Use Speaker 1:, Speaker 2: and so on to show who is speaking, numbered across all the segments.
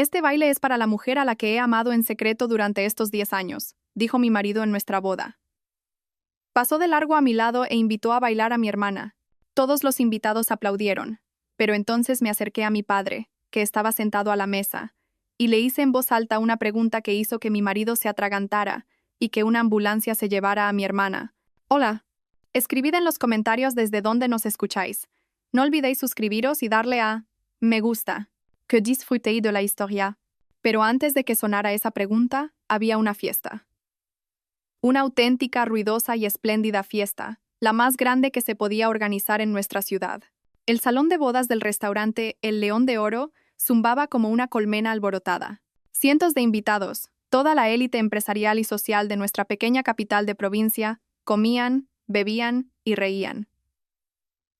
Speaker 1: Este baile es para la mujer a la que he amado en secreto durante estos 10 años, dijo mi marido en nuestra boda. Pasó de largo a mi lado e invitó a bailar a mi hermana. Todos los invitados aplaudieron, pero entonces me acerqué a mi padre, que estaba sentado a la mesa, y le hice en voz alta una pregunta que hizo que mi marido se atragantara y que una ambulancia se llevara a mi hermana. Hola. Escribid en los comentarios desde dónde nos escucháis. No olvidéis suscribiros y darle a me gusta. Que disfrutéis de la historia. Pero antes de que sonara esa pregunta, había una fiesta. Una auténtica, ruidosa y espléndida fiesta, la más grande que se podía organizar en nuestra ciudad. El salón de bodas del restaurante El León de Oro zumbaba como una colmena alborotada. Cientos de invitados, toda la élite empresarial y social de nuestra pequeña capital de provincia, comían, bebían y reían.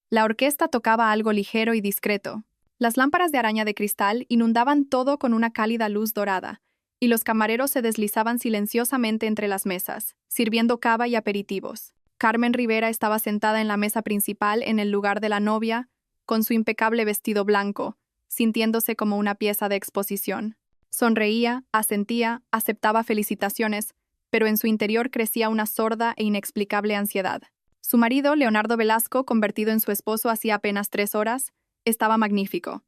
Speaker 1: La orquesta tocaba algo ligero y discreto. Las lámparas de araña de cristal inundaban todo con una cálida luz dorada, y los camareros se deslizaban silenciosamente entre las mesas, sirviendo cava y aperitivos. Carmen Rivera estaba sentada en la mesa principal en el lugar de la novia, con su impecable vestido blanco, sintiéndose como una pieza de exposición. Sonreía, asentía, aceptaba felicitaciones, pero en su interior crecía una sorda e inexplicable ansiedad. Su marido, Leonardo Velasco, convertido en su esposo hacía apenas 3 horas, estaba magnífico.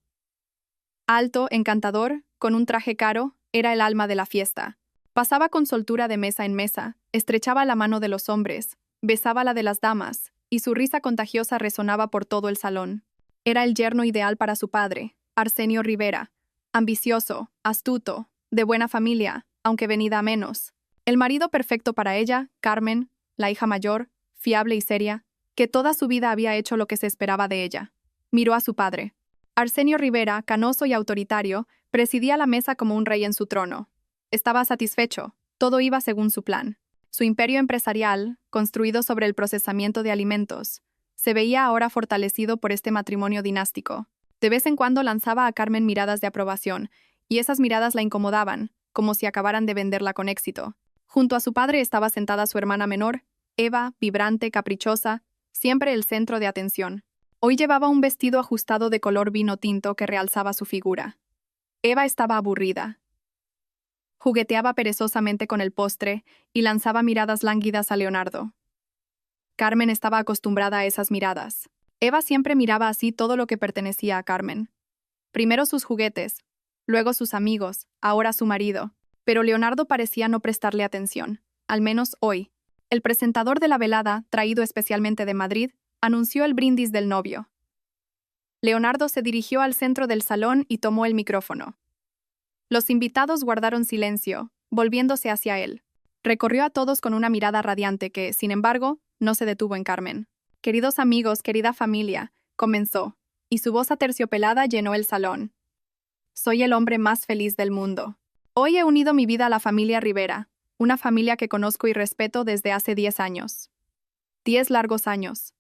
Speaker 1: Alto, encantador, con un traje caro, era el alma de la fiesta. Pasaba con soltura de mesa en mesa, estrechaba la mano de los hombres, besaba la de las damas, y su risa contagiosa resonaba por todo el salón. Era el yerno ideal para su padre, Arsenio Rivera, ambicioso, astuto, de buena familia, aunque venida a menos. El marido perfecto para ella, Carmen, la hija mayor, fiable y seria, que toda su vida había hecho lo que se esperaba de ella. Miró a su padre. Arsenio Rivera, canoso y autoritario, presidía la mesa como un rey en su trono. Estaba satisfecho, todo iba según su plan. Su imperio empresarial, construido sobre el procesamiento de alimentos, se veía ahora fortalecido por este matrimonio dinástico. De vez en cuando lanzaba a Carmen miradas de aprobación, y esas miradas la incomodaban, como si acabaran de venderla con éxito. Junto a su padre estaba sentada su hermana menor, Eva, vibrante, caprichosa, siempre el centro de atención. Hoy llevaba un vestido ajustado de color vino tinto que realzaba su figura. Eva estaba aburrida. Jugueteaba perezosamente con el postre y lanzaba miradas lánguidas a Leonardo. Carmen estaba acostumbrada a esas miradas. Eva siempre miraba así todo lo que pertenecía a Carmen. Primero sus juguetes, luego sus amigos, ahora su marido. Pero Leonardo parecía no prestarle atención, al menos hoy. El presentador de la velada, traído especialmente de Madrid, anunció el brindis del novio. Leonardo se dirigió al centro del salón y tomó el micrófono. Los invitados guardaron silencio, volviéndose hacia él. Recorrió a todos con una mirada radiante que, sin embargo, no se detuvo en Carmen. «Queridos amigos, querida familia», comenzó, y su voz aterciopelada llenó el salón. «Soy el hombre más feliz del mundo. Hoy he unido mi vida a la familia Rivera, una familia que conozco y respeto desde hace 10 años. 10 largos años».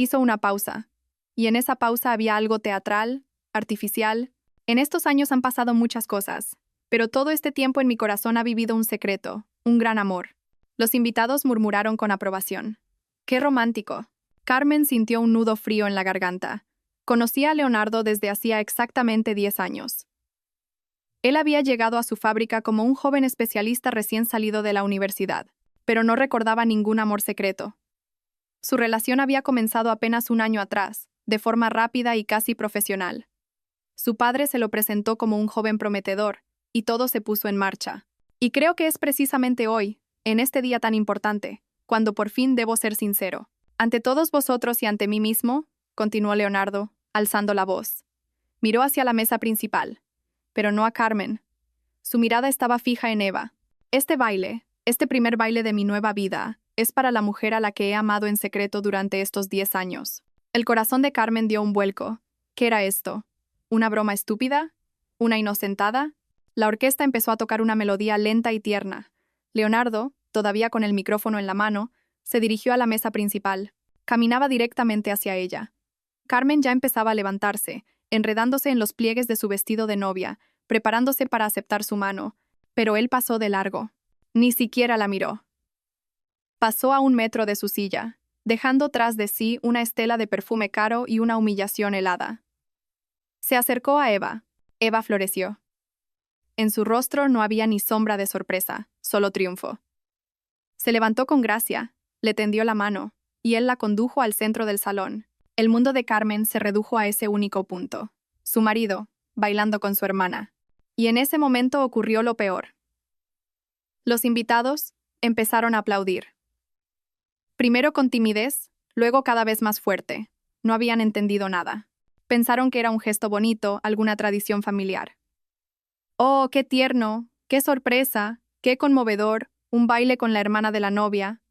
Speaker 1: Hizo una pausa, y en esa pausa había algo teatral, artificial. En estos años han pasado muchas cosas, pero todo este tiempo en mi corazón ha vivido un secreto, un gran amor. Los invitados murmuraron con aprobación. ¡Qué romántico! Carmen sintió un nudo frío en la garganta. Conocía a Leonardo desde hacía exactamente 10 años. Él había llegado a su fábrica como un joven especialista recién salido de la universidad, pero no recordaba ningún amor secreto. Su relación había comenzado apenas un año atrás, de forma rápida y casi profesional. Su padre se lo presentó como un joven prometedor, y todo se puso en marcha. Y creo que es precisamente hoy, en este día tan importante, cuando por fin debo ser sincero. Ante todos vosotros y ante mí mismo, continuó Leonardo, alzando la voz. Miró hacia la mesa principal, pero no a Carmen. Su mirada estaba fija en Eva. Este baile, este primer baile de mi nueva vida, es para la mujer a la que he amado en secreto durante estos 10 años. El corazón de Carmen dio un vuelco. ¿Qué era esto? ¿Una broma estúpida? ¿Una inocentada? La orquesta empezó a tocar una melodía lenta y tierna. Leonardo, todavía con el micrófono en la mano, se dirigió a la mesa principal. Caminaba directamente hacia ella. Carmen ya empezaba a levantarse, enredándose en los pliegues de su vestido de novia, preparándose para aceptar su mano, pero él pasó de largo. Ni siquiera la miró. Pasó a 1 metro de su silla, dejando tras de sí una estela de perfume caro y una humillación helada. Se acercó a Eva. Eva floreció. En su rostro no había ni sombra de sorpresa, solo triunfo. Se levantó con gracia, le tendió la mano, y él la condujo al centro del salón. El mundo de Carmen se redujo a ese único punto. Su marido, bailando con su hermana. Y en ese momento ocurrió lo peor. Los invitados empezaron a aplaudir. Primero con timidez, luego cada vez más fuerte. No habían entendido nada. Pensaron que era un gesto bonito, alguna tradición familiar. ¡Oh, qué tierno! ¡Qué sorpresa! ¡Qué conmovedor! Un baile con la hermana de la novia.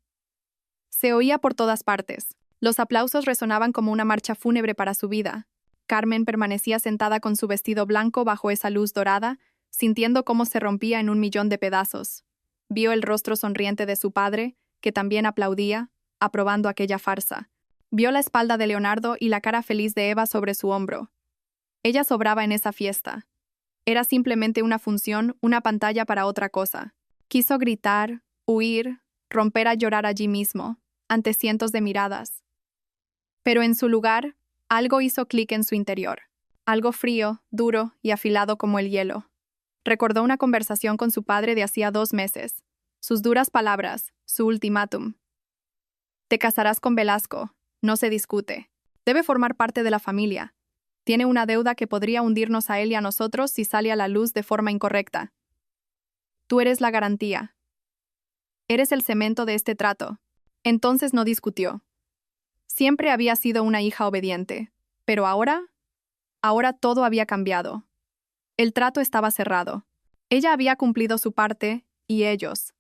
Speaker 1: Se oía por todas partes. Los aplausos resonaban como una marcha fúnebre para su vida. Carmen permanecía sentada con su vestido blanco bajo esa luz dorada, sintiendo cómo se rompía en un millón de pedazos. Vio el rostro sonriente de su padre, que también aplaudía, aprobando aquella farsa. Vio la espalda de Leonardo y la cara feliz de Eva sobre su hombro. Ella sobraba en esa fiesta. Era simplemente una función, una pantalla para otra cosa. Quiso gritar, huir, romper a llorar allí mismo, ante cientos de miradas. Pero en su lugar, algo hizo clic en su interior. Algo frío, duro y afilado como el hielo. Recordó una conversación con su padre de hacía 2 meses. Sus duras palabras, su ultimátum. Te casarás con Velasco, no se discute. Debe formar parte de la familia. Tiene una deuda que podría hundirnos a él y a nosotros si sale a la luz de forma incorrecta. Tú eres la garantía. Eres el cemento de este trato. Entonces no discutió. Siempre había sido una hija obediente, pero ahora todo había cambiado. El trato estaba cerrado. Ella había cumplido su parte, y ellos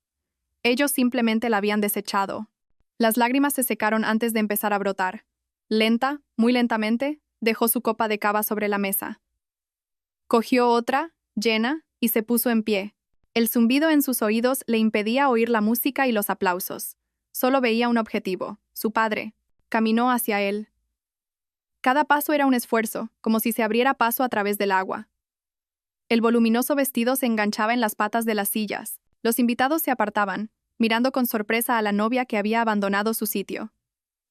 Speaker 1: simplemente la habían desechado. Las lágrimas se secaron antes de empezar a brotar. Lenta, muy lentamente, dejó su copa de cava sobre la mesa. Cogió otra, llena, y se puso en pie. El zumbido en sus oídos le impedía oír la música y los aplausos. Solo veía un objetivo, su padre. Caminó hacia él. Cada paso era un esfuerzo, como si se abriera paso a través del agua. El voluminoso vestido se enganchaba en las patas de las sillas. Los invitados se apartaban, mirando con sorpresa a la novia que había abandonado su sitio.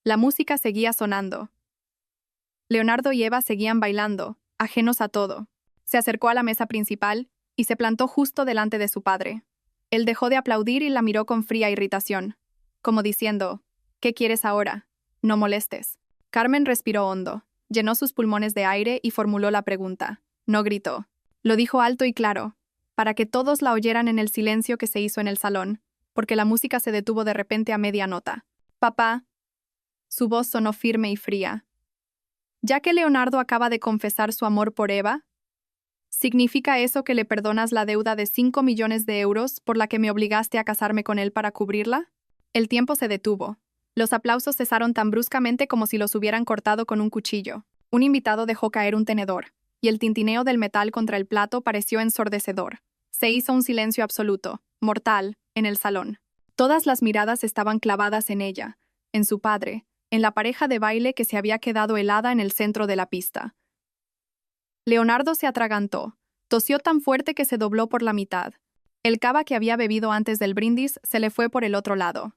Speaker 1: La música seguía sonando. Leonardo y Eva seguían bailando, ajenos a todo. Se acercó a la mesa principal y se plantó justo delante de su padre. Él dejó de aplaudir y la miró con fría irritación, como diciendo, ¿qué quieres ahora? No molestes. Carmen respiró hondo, llenó sus pulmones de aire y formuló la pregunta. No gritó. Lo dijo alto y claro, para que todos la oyeran en el silencio que se hizo en el salón, porque la música se detuvo de repente a media nota. Papá. Su voz sonó firme y fría. Ya que Leonardo acaba de confesar su amor por Eva, ¿significa eso que le perdonas la deuda de 5 millones de euros por la que me obligaste a casarme con él para cubrirla? El tiempo se detuvo. Los aplausos cesaron tan bruscamente como si los hubieran cortado con un cuchillo. Un invitado dejó caer un tenedor, y el tintineo del metal contra el plato pareció ensordecedor. Se hizo un silencio absoluto, mortal, en el salón. Todas las miradas estaban clavadas en ella, en su padre, en la pareja de baile que se había quedado helada en el centro de la pista. Leonardo se atragantó, tosió tan fuerte que se dobló por la mitad. El cava que había bebido antes del brindis se le fue por el otro lado.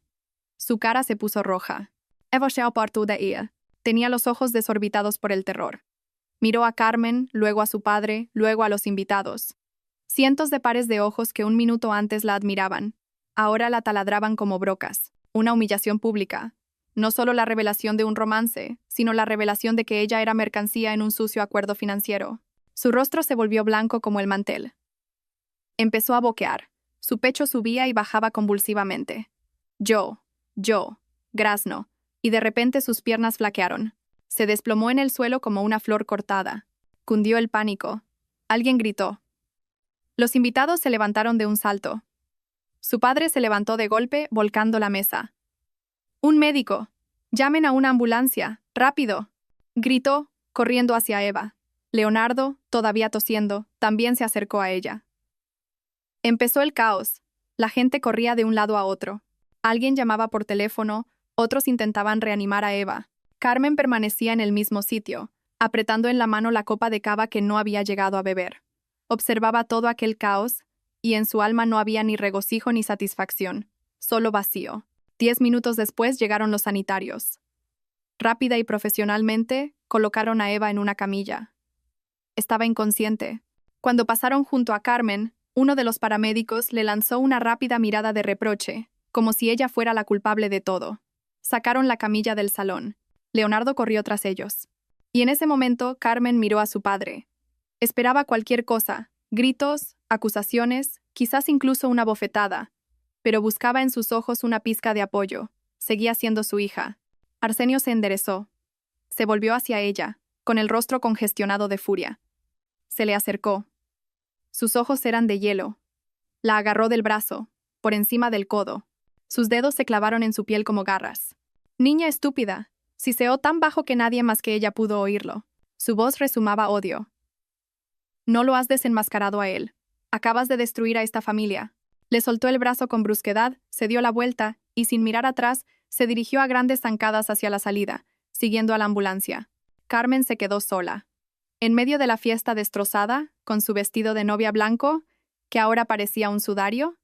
Speaker 1: Su cara se puso roja. Eva se apartó de ella. Tenía los ojos desorbitados por el terror. Miró a Carmen, luego a su padre, luego a los invitados. Cientos de pares de ojos que un minuto antes la admiraban, ahora la taladraban como brocas. Una humillación pública. No solo la revelación de un romance, sino la revelación de que ella era mercancía en un sucio acuerdo financiero. Su rostro se volvió blanco como el mantel. Empezó a boquear. Su pecho subía y bajaba convulsivamente. Yo, grazno, y de repente sus piernas flaquearon. Se desplomó en el suelo como una flor cortada. Cundió el pánico. Alguien gritó. Los invitados se levantaron de un salto. Su padre se levantó de golpe, volcando la mesa. ¡Un médico! ¡Llamen a una ambulancia! ¡Rápido!, gritó, corriendo hacia Eva. Leonardo, todavía tosiendo, también se acercó a ella. Empezó el caos. La gente corría de un lado a otro. Alguien llamaba por teléfono, otros intentaban reanimar a Eva. Carmen permanecía en el mismo sitio, apretando en la mano la copa de cava que no había llegado a beber. Observaba todo aquel caos, y en su alma no había ni regocijo ni satisfacción, solo vacío. 10 minutos después llegaron los sanitarios. Rápida y profesionalmente, colocaron a Eva en una camilla. Estaba inconsciente. Cuando pasaron junto a Carmen, Uno de los paramédicos le lanzó una rápida mirada de reproche, como si ella fuera la culpable de todo. Sacaron la camilla del salón. Leonardo corrió tras ellos. Y en ese momento, Carmen miró a su padre. Esperaba cualquier cosa, gritos, acusaciones, quizás incluso una bofetada, pero buscaba en sus ojos una pizca de apoyo. Seguía siendo su hija. Arsenio se enderezó. Se volvió hacia ella, con el rostro congestionado de furia. Se le acercó. Sus ojos eran de hielo. La agarró del brazo, por encima del codo. Sus dedos se clavaron en su piel como garras. Niña estúpida, siseó tan bajo que nadie más que ella pudo oírlo. Su voz rezumaba odio. No lo has desenmascarado a él. Acabas de destruir a esta familia. Le soltó el brazo con brusquedad, se dio la vuelta y, sin mirar atrás, se dirigió a grandes zancadas hacia la salida, siguiendo a la ambulancia. Carmen se quedó sola. En medio de la fiesta destrozada, con su vestido de novia blanco, que ahora parecía un sudario,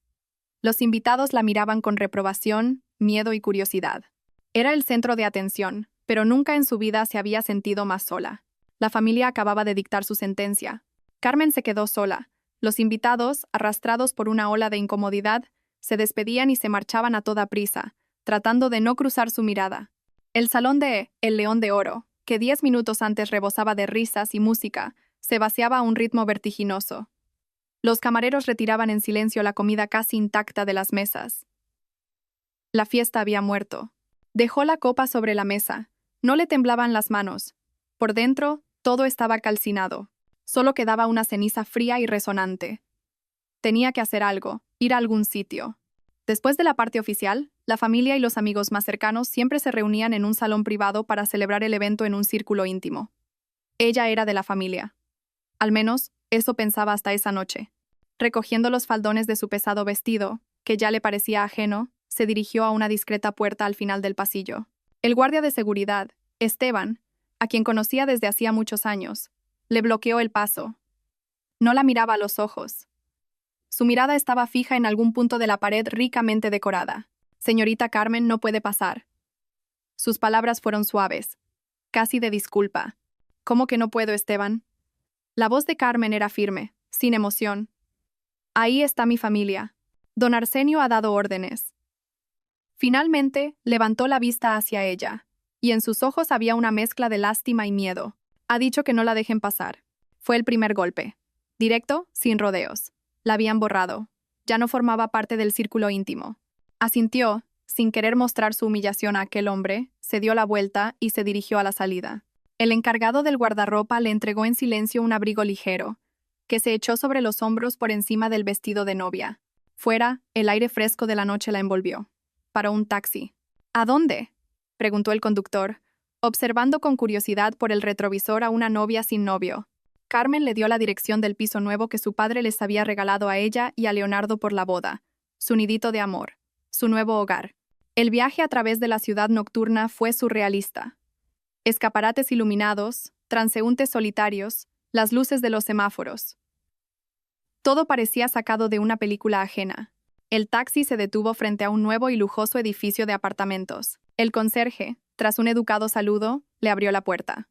Speaker 1: los invitados la miraban con reprobación, miedo y curiosidad. Era el centro de atención, pero nunca en su vida se había sentido más sola. La familia acababa de dictar su sentencia. Carmen se quedó sola. Los invitados, arrastrados por una ola de incomodidad, se despedían y se marchaban a toda prisa, tratando de no cruzar su mirada. El salón de El León de Oro, que 10 minutos antes rebosaba de risas y música, se vaciaba a un ritmo vertiginoso. Los camareros retiraban en silencio la comida casi intacta de las mesas. La fiesta había muerto. Dejó la copa sobre la mesa. No le temblaban las manos. Por dentro, todo estaba calcinado. Solo quedaba una ceniza fría y resonante. Tenía que hacer algo, ir a algún sitio. Después de la parte oficial, la familia y los amigos más cercanos siempre se reunían en un salón privado para celebrar el evento en un círculo íntimo. Ella era de la familia. Al menos, eso pensaba hasta esa noche. Recogiendo los faldones de su pesado vestido, que ya le parecía ajeno, se dirigió a una discreta puerta al final del pasillo. El guardia de seguridad, Esteban, a quien conocía desde hacía muchos años, le bloqueó el paso. No la miraba a los ojos. Su mirada estaba fija en algún punto de la pared ricamente decorada. «Señorita Carmen, no puede pasar». Sus palabras fueron suaves, casi de disculpa. «¿Cómo que no puedo, Esteban?» La voz de Carmen era firme, sin emoción. «Ahí está mi familia. Don Arsenio ha dado órdenes». Finalmente, levantó la vista hacia ella, y en sus ojos había una mezcla de lástima y miedo. «Ha dicho que no la dejen pasar». Fue el primer golpe. Directo, sin rodeos. La habían borrado. Ya no formaba parte del círculo íntimo. Asintió, sin querer mostrar su humillación a aquel hombre, se dio la vuelta y se dirigió a la salida. El encargado del guardarropa le entregó en silencio un abrigo ligero, que se echó sobre los hombros por encima del vestido de novia. Fuera, el aire fresco de la noche la envolvió. Paró un taxi. «¿A dónde?», preguntó el conductor, observando con curiosidad por el retrovisor a una novia sin novio. Carmen le dio la dirección del piso nuevo que su padre les había regalado a ella y a Leonardo por la boda, su nidito de amor, su nuevo hogar. El viaje a través de la ciudad nocturna fue surrealista. Escaparates iluminados, transeúntes solitarios, las luces de los semáforos. Todo parecía sacado de una película ajena. El taxi se detuvo frente a un nuevo y lujoso edificio de apartamentos. El conserje, tras un educado saludo, le abrió la puerta.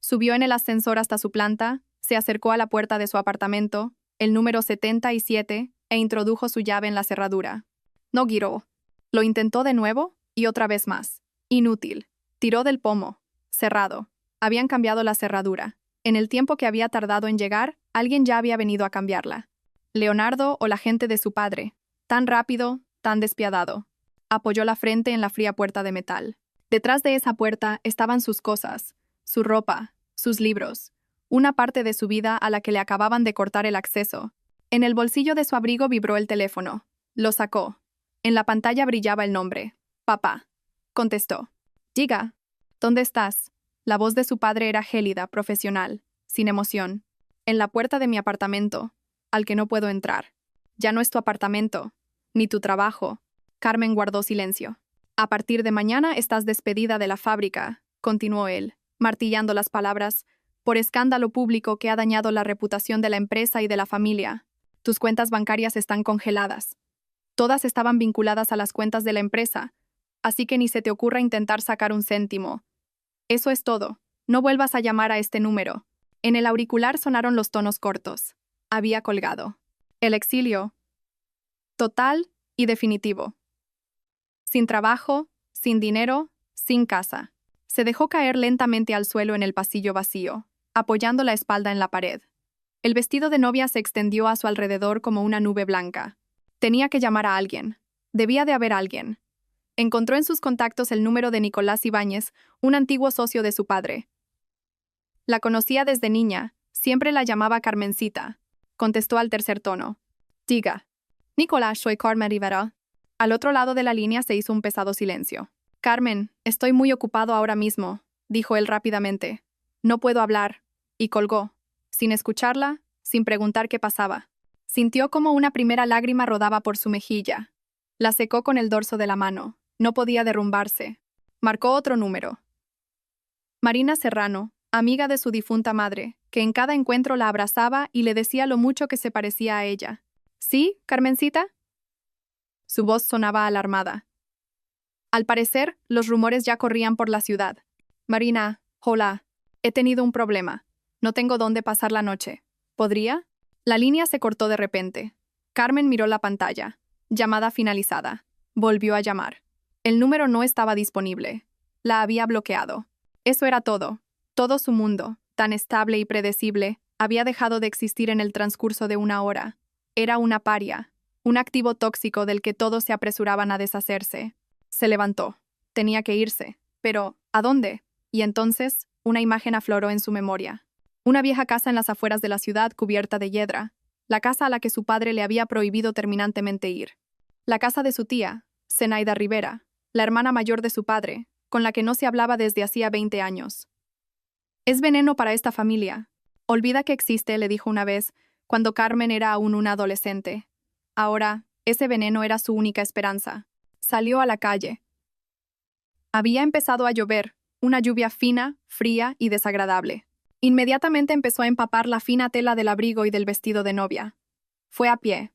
Speaker 1: Subió en el ascensor hasta su planta, se acercó a la puerta de su apartamento, el número 77, e introdujo su llave en la cerradura. No giró. Lo intentó de nuevo y otra vez más. Inútil. Tiró del pomo. Cerrado. Habían cambiado la cerradura. En el tiempo que había tardado en llegar, alguien ya había venido a cambiarla. Leonardo o la gente de su padre. Tan rápido, tan despiadado. Apoyó la frente en la fría puerta de metal. Detrás de esa puerta estaban sus cosas, su ropa, sus libros, una parte de su vida a la que le acababan de cortar el acceso. En el bolsillo de su abrigo vibró el teléfono. Lo sacó. En la pantalla brillaba el nombre. «Papá», contestó. «Diga, ¿dónde estás?» La voz de su padre era gélida, profesional, sin emoción. «En la puerta de mi apartamento, al que no puedo entrar». «Ya no es tu apartamento, ni tu trabajo». Carmen guardó silencio. «A partir de mañana estás despedida de la fábrica», continuó él, martillando las palabras, «por escándalo público que ha dañado la reputación de la empresa y de la familia. Tus cuentas bancarias están congeladas. Todas estaban vinculadas a las cuentas de la empresa, así que ni se te ocurra intentar sacar un céntimo. Eso es todo. No vuelvas a llamar a este número». En el auricular sonaron los tonos cortos. Había colgado. El exilio. Total y definitivo. Sin trabajo, sin dinero, sin casa. Se dejó caer lentamente al suelo en el pasillo vacío, apoyando la espalda en la pared. El vestido de novia se extendió a su alrededor como una nube blanca. Tenía que llamar a alguien. Debía de haber alguien. Encontró en sus contactos el número de Nicolás Ibáñez, un antiguo socio de su padre. La conocía desde niña, siempre la llamaba Carmencita. Contestó al tercer tono. Diga. Nicolás, soy Carmen Rivera. Al otro lado de la línea se hizo un pesado silencio. Carmen, estoy muy ocupado ahora mismo, dijo él rápidamente. No puedo hablar. Y colgó, sin escucharla, sin preguntar qué pasaba. Sintió como una primera lágrima rodaba por su mejilla. La secó con el dorso de la mano. No podía derrumbarse. Marcó otro número. Marina Serrano, amiga de su difunta madre, que en cada encuentro la abrazaba y le decía lo mucho que se parecía a ella. ¿Sí, Carmencita? Su voz sonaba alarmada. Al parecer, los rumores ya corrían por la ciudad. Marina, hola. He tenido un problema. No tengo dónde pasar la noche. ¿Podría? La línea se cortó de repente. Carmen miró la pantalla. Llamada finalizada. Volvió a llamar. El número no estaba disponible. La había bloqueado. Eso era todo. Todo su mundo, tan estable y predecible, había dejado de existir en el transcurso de una hora. Era una paria, un activo tóxico del que todos se apresuraban a deshacerse. Se levantó. Tenía que irse. Pero, ¿a dónde? Y entonces, una imagen afloró en su memoria. Una vieja casa en las afueras de la ciudad cubierta de hiedra. La casa a la que su padre le había prohibido terminantemente ir. La casa de su tía, Zenaida Rivera, la hermana mayor de su padre, con la que no se hablaba desde hacía 20 años. Es veneno para esta familia. Olvida que existe, le dijo una vez, cuando Carmen era aún una adolescente. Ahora, ese veneno era su única esperanza. Salió a la calle. Había empezado a llover, una lluvia fina, fría y desagradable. Inmediatamente empezó a empapar la fina tela del abrigo y del vestido de novia. Fue a pie.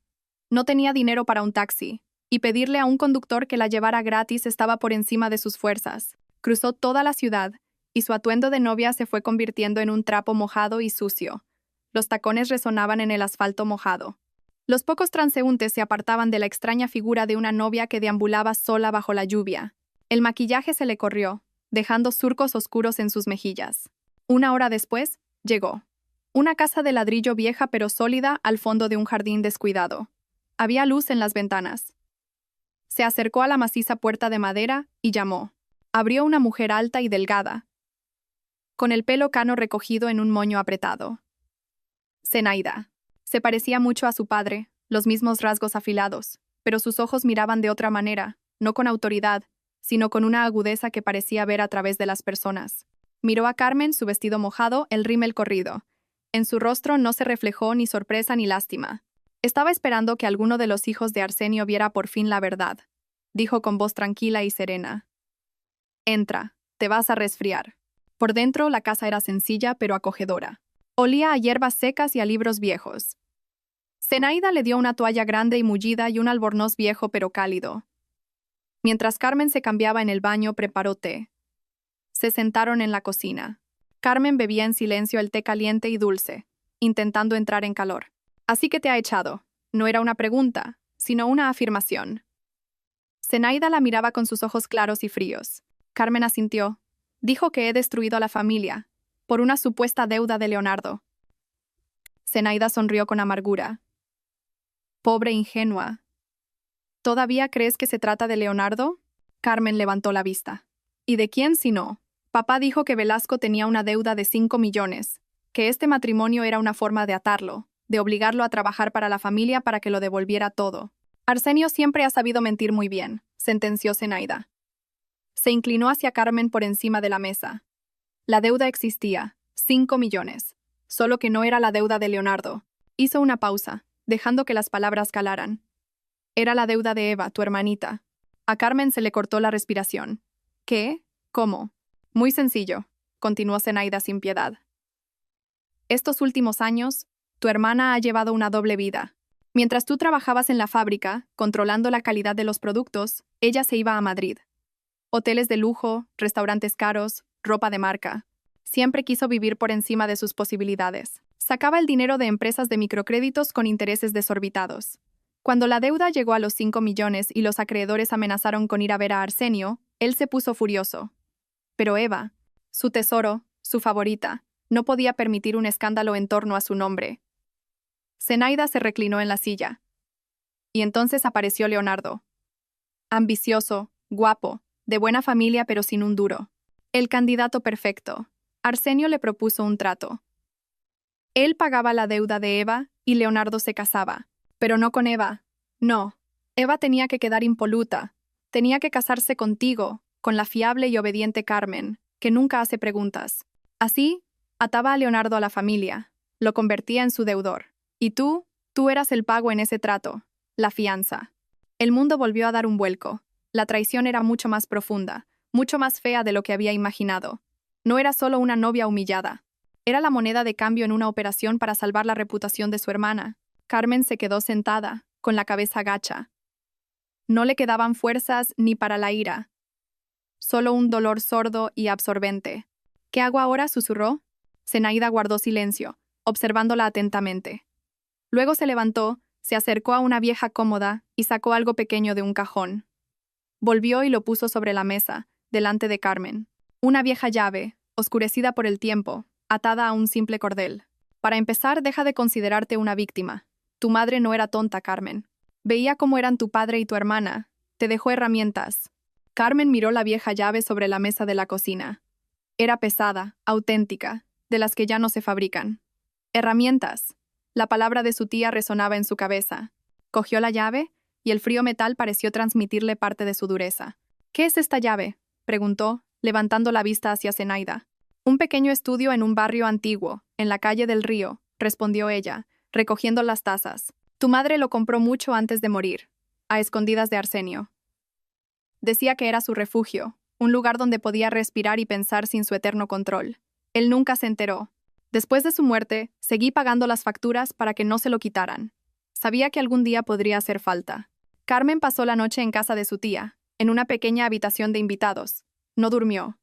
Speaker 1: No tenía dinero para un taxi, y pedirle a un conductor que la llevara gratis estaba por encima de sus fuerzas. Cruzó toda la ciudad, y su atuendo de novia se fue convirtiendo en un trapo mojado y sucio. Los tacones resonaban en el asfalto mojado. Los pocos transeúntes se apartaban de la extraña figura de una novia que deambulaba sola bajo la lluvia. El maquillaje se le corrió, dejando surcos oscuros en sus mejillas. Una hora después, llegó. Una casa de ladrillo vieja pero sólida al fondo de un jardín descuidado. Había luz en las ventanas. Se acercó a la maciza puerta de madera y llamó. Abrió una mujer alta y delgada, con el pelo cano recogido en un moño apretado. Zenaida. Se parecía mucho a su padre, los mismos rasgos afilados, pero sus ojos miraban de otra manera, no con autoridad, sino con una agudeza que parecía ver a través de las personas. Miró a Carmen, su vestido mojado, el rímel corrido. En su rostro no se reflejó ni sorpresa ni lástima. Estaba esperando que alguno de los hijos de Arsenio viera por fin la verdad. Dijo con voz tranquila y serena. Entra, te vas a resfriar. Por dentro la casa era sencilla pero acogedora. Olía a hierbas secas y a libros viejos. Zenaida le dio una toalla grande y mullida y un albornoz viejo pero cálido. Mientras Carmen se cambiaba en el baño, preparó té. Se sentaron en la cocina. Carmen bebía en silencio el té caliente y dulce, intentando entrar en calor. Así que te ha echado. No era una pregunta, sino una afirmación. Zenaida la miraba con sus ojos claros y fríos. Carmen asintió. Dijo que he destruido a la familia, por una supuesta deuda de Leonardo. Zenaida sonrió con amargura. Pobre ingenua. ¿Todavía crees que se trata de Leonardo? Carmen levantó la vista. ¿Y de quién si no? Papá dijo que Velasco tenía una deuda de 5 millones, que este matrimonio era una forma de atarlo, de obligarlo a trabajar para la familia para que lo devolviera todo. Arsenio siempre ha sabido mentir muy bien, sentenció Zenaida. Se inclinó hacia Carmen por encima de la mesa. La deuda existía, 5 millones. Solo que no era la deuda de Leonardo. Hizo una pausa, dejando que las palabras calaran. Era la deuda de Eva, tu hermanita. A Carmen se le cortó la respiración. ¿Qué? ¿Cómo? Muy sencillo, continuó Zenaida sin piedad. Estos últimos años, tu hermana ha llevado una doble vida. Mientras tú trabajabas en la fábrica, controlando la calidad de los productos, ella se iba a Madrid. Hoteles de lujo, restaurantes caros, ropa de marca. Siempre quiso vivir por encima de sus posibilidades. Sacaba el dinero de empresas de microcréditos con intereses desorbitados. Cuando la deuda llegó a los 5 millones y los acreedores amenazaron con ir a ver a Arsenio, él se puso furioso. Pero Eva, su tesoro, su favorita, no podía permitir un escándalo en torno a su nombre. Zenaida se reclinó en la silla. Y entonces apareció Leonardo. Ambicioso, guapo, de buena familia pero sin un duro. El candidato perfecto. Arsenio le propuso un trato. Él pagaba la deuda de Eva y Leonardo se casaba. Pero no con Eva. No. Eva tenía que quedar impoluta. Tenía que casarse contigo, con la fiable y obediente Carmen, que nunca hace preguntas. Así, ataba a Leonardo a la familia. Lo convertía en su deudor. Y tú eras el pago en ese trato. La fianza. El mundo volvió a dar un vuelco. La traición era mucho más profunda, mucho más fea de lo que había imaginado. No era solo una novia humillada. Era la moneda de cambio en una operación para salvar la reputación de su hermana. Carmen se quedó sentada, con la cabeza gacha. No le quedaban fuerzas ni para la ira. Solo un dolor sordo y absorbente. ¿Qué hago ahora?, susurró. Zenaida guardó silencio, observándola atentamente. Luego se levantó, se acercó a una vieja cómoda y sacó algo pequeño de un cajón. Volvió y lo puso sobre la mesa, delante de Carmen. Una vieja llave, oscurecida por el tiempo, atada a un simple cordel. Para empezar, deja de considerarte una víctima. Tu madre no era tonta, Carmen. Veía cómo eran tu padre y tu hermana. Te dejó herramientas. Carmen miró la vieja llave sobre la mesa de la cocina. Era pesada, auténtica, de las que ya no se fabrican. Herramientas. La palabra de su tía resonaba en su cabeza. Cogió la llave y el frío metal pareció transmitirle parte de su dureza. ¿Qué es esta llave?, preguntó, levantando la vista hacia Zenaida. Un pequeño estudio en un barrio antiguo, en la calle del río, respondió ella, recogiendo las tazas. Tu madre lo compró mucho antes de morir, a escondidas de Arsenio. Decía que era su refugio, un lugar donde podía respirar y pensar sin su eterno control. Él nunca se enteró. Después de su muerte, seguí pagando las facturas para que no se lo quitaran. Sabía que algún día podría hacer falta. Carmen pasó la noche en casa de su tía, en una pequeña habitación de invitados. No durmió.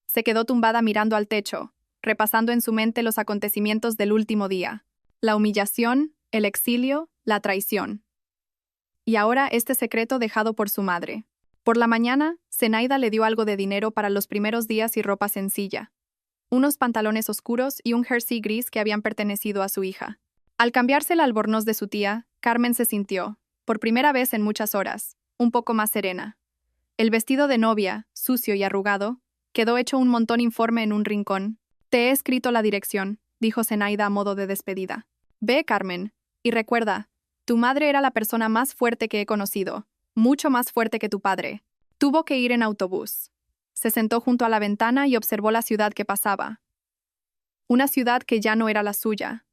Speaker 1: Se quedó tumbada mirando al techo, repasando en su mente los acontecimientos del último día. La humillación, el exilio, la traición. Y ahora este secreto dejado por su madre. Por la mañana, Zenaida le dio algo de dinero para los primeros días y ropa sencilla. Unos pantalones oscuros y un jersey gris que habían pertenecido a su hija. Al cambiarse el albornoz de su tía, Carmen se sintió, por primera vez en muchas horas, un poco más serena. El vestido de novia, sucio y arrugado, quedó hecho un montón informe en un rincón. Te he escrito la dirección, dijo Zenaida a modo de despedida. Ve, Carmen, y recuerda, tu madre era la persona más fuerte que he conocido, mucho más fuerte que tu padre. Tuvo que ir en autobús. Se sentó junto a la ventana y observó la ciudad que pasaba. Una ciudad que ya no era la suya.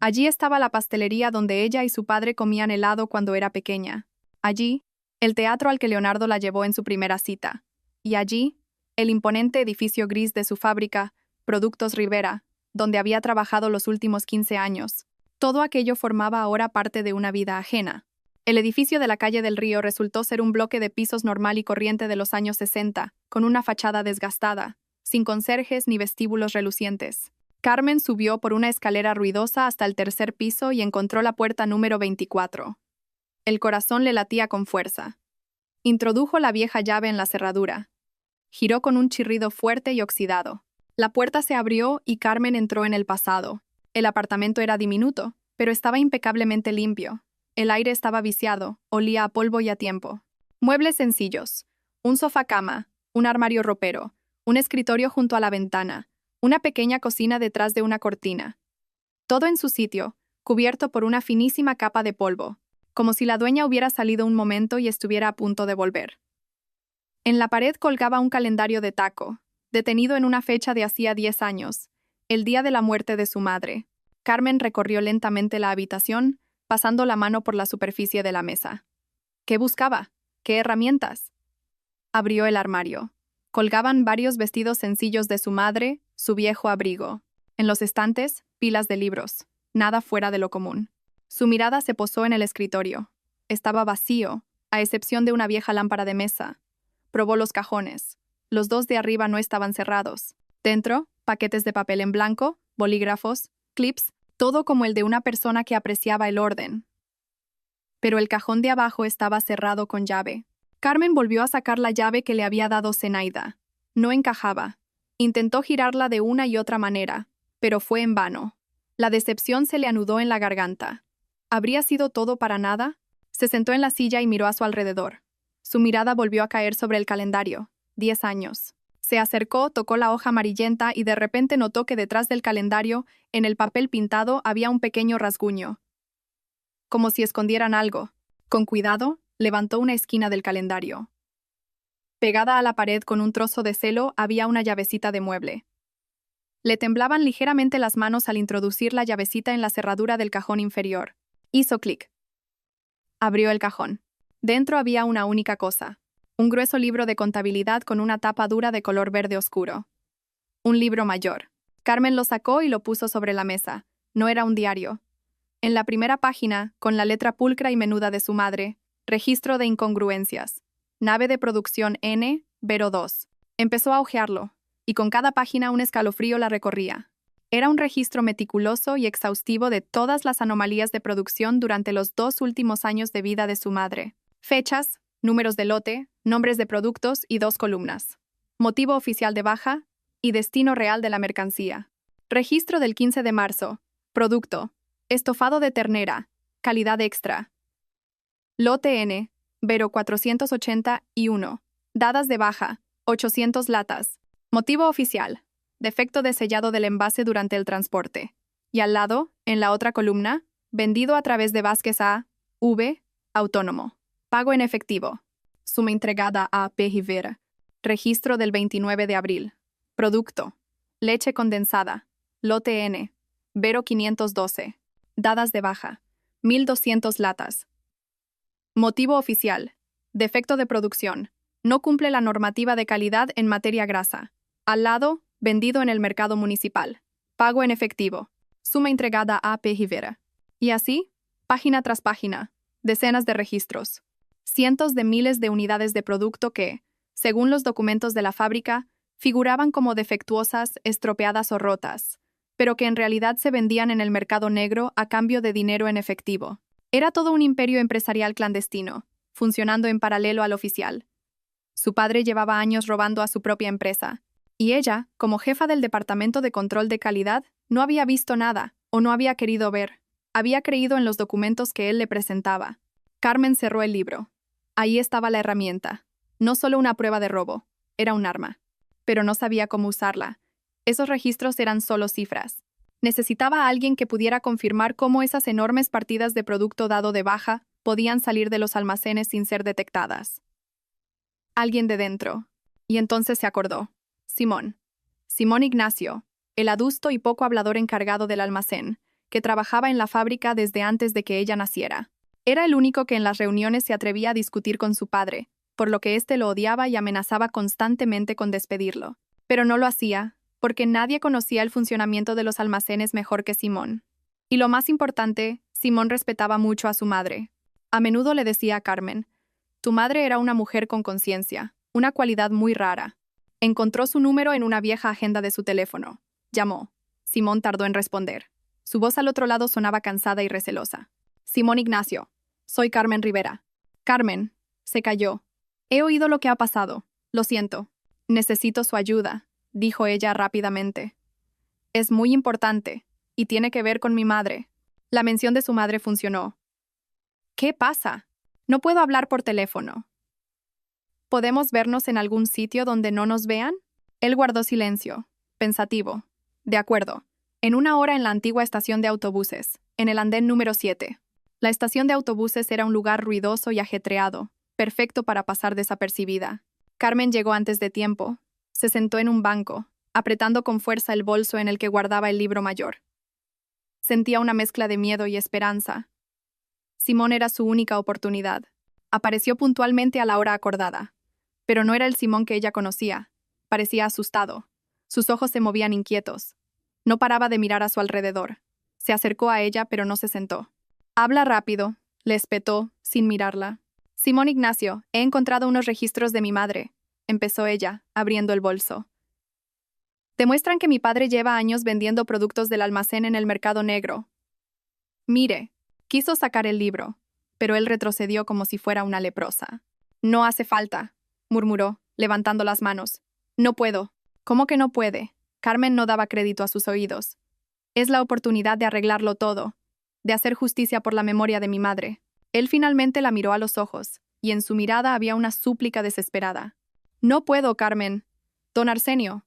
Speaker 1: Allí estaba la pastelería donde ella y su padre comían helado cuando era pequeña. Allí, el teatro al que Leonardo la llevó en su primera cita. Y allí, el imponente edificio gris de su fábrica, Productos Rivera, donde había trabajado los últimos 15 años. Todo aquello formaba ahora parte de una vida ajena. El edificio de la calle del Río resultó ser un bloque de pisos normal y corriente de los años 60, con una fachada desgastada, sin conserjes ni vestíbulos relucientes. Carmen subió por una escalera ruidosa hasta el tercer piso y encontró la puerta número 24. El corazón le latía con fuerza. Introdujo la vieja llave en la cerradura. Giró con un chirrido fuerte y oxidado. La puerta se abrió y Carmen entró en el pasado. El apartamento era diminuto, pero estaba impecablemente limpio. El aire estaba viciado, olía a polvo y a tiempo. Muebles sencillos, un sofá-cama, un armario ropero, un escritorio junto a la ventana, una pequeña cocina detrás de una cortina. Todo en su sitio, cubierto por una finísima capa de polvo, como si la dueña hubiera salido un momento y estuviera a punto de volver. En la pared colgaba un calendario de taco, detenido en una fecha de hacía 10 años, el día de la muerte de su madre. Carmen recorrió lentamente la habitación, pasando la mano por la superficie de la mesa. ¿Qué buscaba? ¿Qué herramientas? Abrió el armario. Colgaban varios vestidos sencillos de su madre, su viejo abrigo. En los estantes, pilas de libros. Nada fuera de lo común. Su mirada se posó en el escritorio. Estaba vacío, a excepción de una vieja lámpara de mesa. Probó los cajones. Los dos de arriba no estaban cerrados. Dentro, paquetes de papel en blanco, bolígrafos, clips, todo como el de una persona que apreciaba el orden. Pero el cajón de abajo estaba cerrado con llave. Carmen volvió a sacar la llave que le había dado Zenaida. No encajaba. Intentó girarla de una y otra manera, pero fue en vano. La decepción se le anudó en la garganta. ¿Habría sido todo para nada? Se sentó en la silla y miró a su alrededor. Su mirada volvió a caer sobre el calendario. 10 años. Se acercó, tocó la hoja amarillenta y de repente notó que detrás del calendario, en el papel pintado, había un pequeño rasguño. Como si escondieran algo. Con cuidado, levantó una esquina del calendario. Pegada a la pared con un trozo de celo había una llavecita de mueble. Le temblaban ligeramente las manos al introducir la llavecita en la cerradura del cajón inferior. Hizo clic. Abrió el cajón. Dentro había una única cosa. Un grueso libro de contabilidad con una tapa dura de color verde oscuro. Un libro mayor. Carmen lo sacó y lo puso sobre la mesa. No era un diario. En la primera página, con la letra pulcra y menuda de su madre, registro de incongruencias. Nave de producción N, Vero 2. Empezó a hojearlo, y con cada página un escalofrío la recorría. Era un registro meticuloso y exhaustivo de todas las anomalías de producción durante los 2 últimos años de vida de su madre. Fechas, números de lote, nombres de productos y 2 columnas. Motivo oficial de baja y destino real de la mercancía. Registro del 15 de marzo. Producto. Estofado de ternera. Calidad extra. Lote N. Vero 481. Dadas de baja. 800 latas. Motivo oficial. Defecto de sellado del envase durante el transporte. Y al lado, en la otra columna, vendido a través de Vázquez A. V. Autónomo. Pago en efectivo. Suma entregada a P. Rivera. Registro del 29 de abril. Producto. Leche condensada. Lote N. Vero 512. Dadas de baja. 1200 latas. Motivo oficial. Defecto de producción. No cumple la normativa de calidad en materia grasa. Al lado, vendido en el mercado municipal. Pago en efectivo. Suma entregada a P. Rivera. Y así, página tras página, decenas de registros. Cientos de miles de unidades de producto que, según los documentos de la fábrica, figuraban como defectuosas, estropeadas o rotas, pero que en realidad se vendían en el mercado negro a cambio de dinero en efectivo. Era todo un imperio empresarial clandestino, funcionando en paralelo al oficial. Su padre llevaba años robando a su propia empresa, y ella, como jefa del Departamento de Control de Calidad, no había visto nada, o no había querido ver. Había creído en los documentos que él le presentaba. Carmen cerró el libro. Ahí estaba la herramienta. No solo una prueba de robo, era un arma. Pero no sabía cómo usarla. Esos registros eran solo cifras. Necesitaba a alguien que pudiera confirmar cómo esas enormes partidas de producto dado de baja podían salir de los almacenes sin ser detectadas. Alguien de dentro. Y entonces se acordó. Simón. Simón Ignacio, el adusto y poco hablador encargado del almacén, que trabajaba en la fábrica desde antes de que ella naciera. Era el único que en las reuniones se atrevía a discutir con su padre, por lo que éste lo odiaba y amenazaba constantemente con despedirlo. Pero no lo hacía, porque nadie conocía el funcionamiento de los almacenes mejor que Simón. Y lo más importante, Simón respetaba mucho a su madre. A menudo le decía a Carmen, «Tu madre era una mujer con conciencia, una cualidad muy rara». Encontró su número en una vieja agenda de su teléfono. Llamó. Simón tardó en responder. Su voz al otro lado sonaba cansada y recelosa. «Simón Ignacio, soy Carmen Rivera». «Carmen», se calló. «He oído lo que ha pasado. Lo siento. Necesito su ayuda», dijo ella rápidamente. «Es muy importante, y tiene que ver con mi madre». La mención de su madre funcionó. «¿Qué pasa? No puedo hablar por teléfono». «¿Podemos vernos en algún sitio donde no nos vean?» Él guardó silencio, pensativo. «De acuerdo. En 1 hora en la antigua estación de autobuses, en el andén número 7. La estación de autobuses era un lugar ruidoso y ajetreado, perfecto para pasar desapercibida. Carmen llegó antes de tiempo. Se sentó en un banco, apretando con fuerza el bolso en el que guardaba el libro mayor. Sentía una mezcla de miedo y esperanza. Simón era su única oportunidad. Apareció puntualmente a la hora acordada. Pero no era el Simón que ella conocía. Parecía asustado. Sus ojos se movían inquietos. No paraba de mirar a su alrededor. Se acercó a ella, pero no se sentó. «Habla rápido», le espetó, sin mirarla. «Simón Ignacio, he encontrado unos registros de mi madre», empezó ella, abriendo el bolso. Demuestran que mi padre lleva años vendiendo productos del almacén en el mercado negro. Mire, quiso sacar el libro, pero él retrocedió como si fuera una leprosa. No hace falta, murmuró, levantando las manos. No puedo. ¿Cómo que no puede? Carmen no daba crédito a sus oídos. Es la oportunidad de arreglarlo todo, de hacer justicia por la memoria de mi madre. Él finalmente la miró a los ojos, y en su mirada había una súplica desesperada. No puedo, Carmen. Don Arsenio.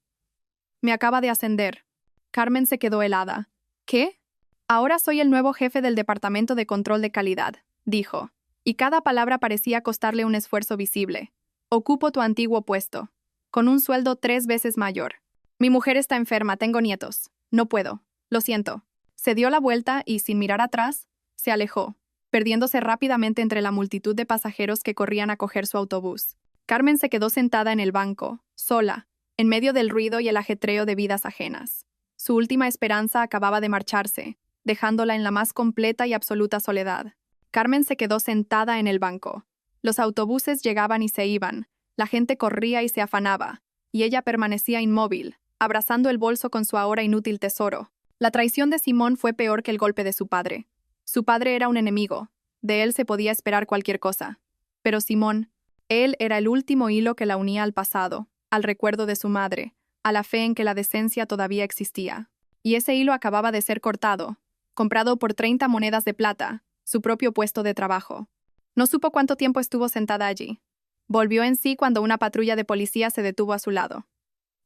Speaker 1: Me acaba de ascender. Carmen se quedó helada. ¿Qué? Ahora soy el nuevo jefe del Departamento de Control de Calidad, dijo, y cada palabra parecía costarle un esfuerzo visible. Ocupo tu antiguo puesto, con un sueldo 3 veces mayor. Mi mujer está enferma, tengo nietos. No puedo. Lo siento. Se dio la vuelta y, sin mirar atrás, se alejó, perdiéndose rápidamente entre la multitud de pasajeros que corrían a coger su autobús. Carmen se quedó sentada en el banco, sola, en medio del ruido y el ajetreo de vidas ajenas. Su última esperanza acababa de marcharse, dejándola en la más completa y absoluta soledad. Carmen se quedó sentada en el banco. Los autobuses llegaban y se iban, la gente corría y se afanaba, y ella permanecía inmóvil, abrazando el bolso con su ahora inútil tesoro. La traición de Simón fue peor que el golpe de su padre. Su padre era un enemigo, de él se podía esperar cualquier cosa. Pero Simón, él era el último hilo que la unía al pasado, al recuerdo de su madre, a la fe en que la decencia todavía existía. Y ese hilo acababa de ser cortado, comprado por 30 monedas de plata, su propio puesto de trabajo. No supo cuánto tiempo estuvo sentada allí. Volvió en sí cuando una patrulla de policía se detuvo a su lado.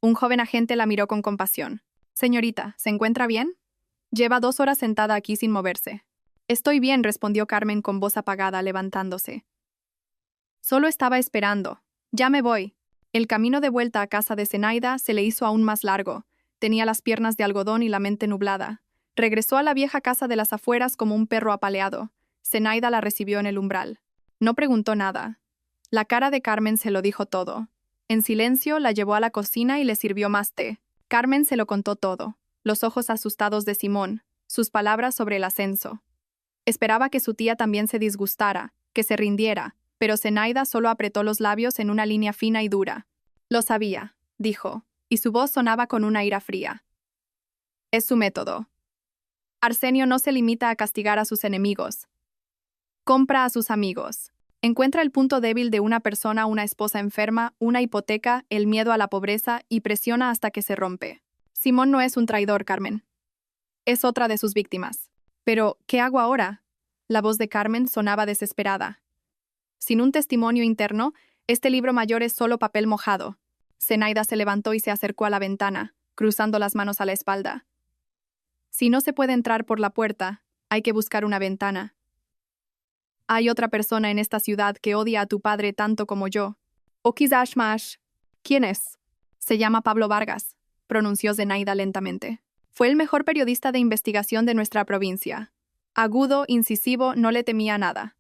Speaker 1: Un joven agente la miró con compasión. «Señorita, ¿se encuentra bien?» «Lleva 2 horas sentada aquí sin moverse». «Estoy bien», respondió Carmen con voz apagada, levantándose. «Solo estaba esperando. Ya me voy». El camino de vuelta a casa de Zenaida se le hizo aún más largo. Tenía las piernas de algodón y la mente nublada. Regresó a la vieja casa de las afueras como un perro apaleado. Zenaida la recibió en el umbral. No preguntó nada. La cara de Carmen se lo dijo todo. En silencio la llevó a la cocina y le sirvió más té. Carmen se lo contó todo. Los ojos asustados de Simón, sus palabras sobre el ascenso. Esperaba que su tía también se disgustara, que se rindiera, pero Zenaida solo apretó los labios en una línea fina y dura. «Lo sabía», dijo, y su voz sonaba con una ira fría. «Es su método. Arsenio no se limita a castigar a sus enemigos. Compra a sus amigos. Encuentra el punto débil de una persona, una esposa enferma, una hipoteca, el miedo a la pobreza y presiona hasta que se rompe. Simón no es un traidor, Carmen. Es otra de sus víctimas. Pero, ¿qué hago ahora?» La voz de Carmen sonaba desesperada. Sin un testimonio interno, este libro mayor es solo papel mojado. Zenaida se levantó y se acercó a la ventana, cruzando las manos a la espalda. Si no se puede entrar por la puerta, hay que buscar una ventana. Hay otra persona en esta ciudad que odia a tu padre tanto como yo. O quizás más. ¿Quién es? Se llama Pablo Vargas, pronunció Zenaida lentamente. Fue el mejor periodista de investigación de nuestra provincia. Agudo, incisivo, no le temía nada.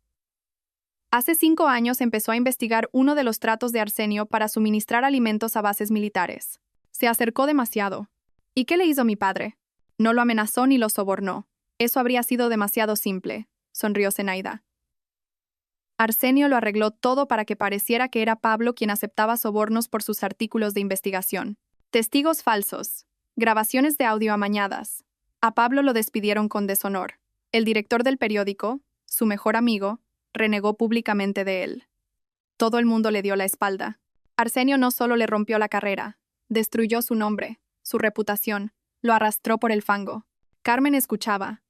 Speaker 1: Hace 5 años empezó a investigar uno de los tratos de Arsenio para suministrar alimentos a bases militares. Se acercó demasiado. ¿Y qué le hizo mi padre? No lo amenazó ni lo sobornó. Eso habría sido demasiado simple, sonrió Zenaida. Arsenio lo arregló todo para que pareciera que era Pablo quien aceptaba sobornos por sus artículos de investigación. Testigos falsos, grabaciones de audio amañadas. A Pablo lo despidieron con deshonor. El director del periódico, su mejor amigo, renegó públicamente de él. Todo el mundo le dio la espalda. Arsenio no solo le rompió la carrera, destruyó su nombre, su reputación, lo arrastró por el fango. Carmen escuchaba.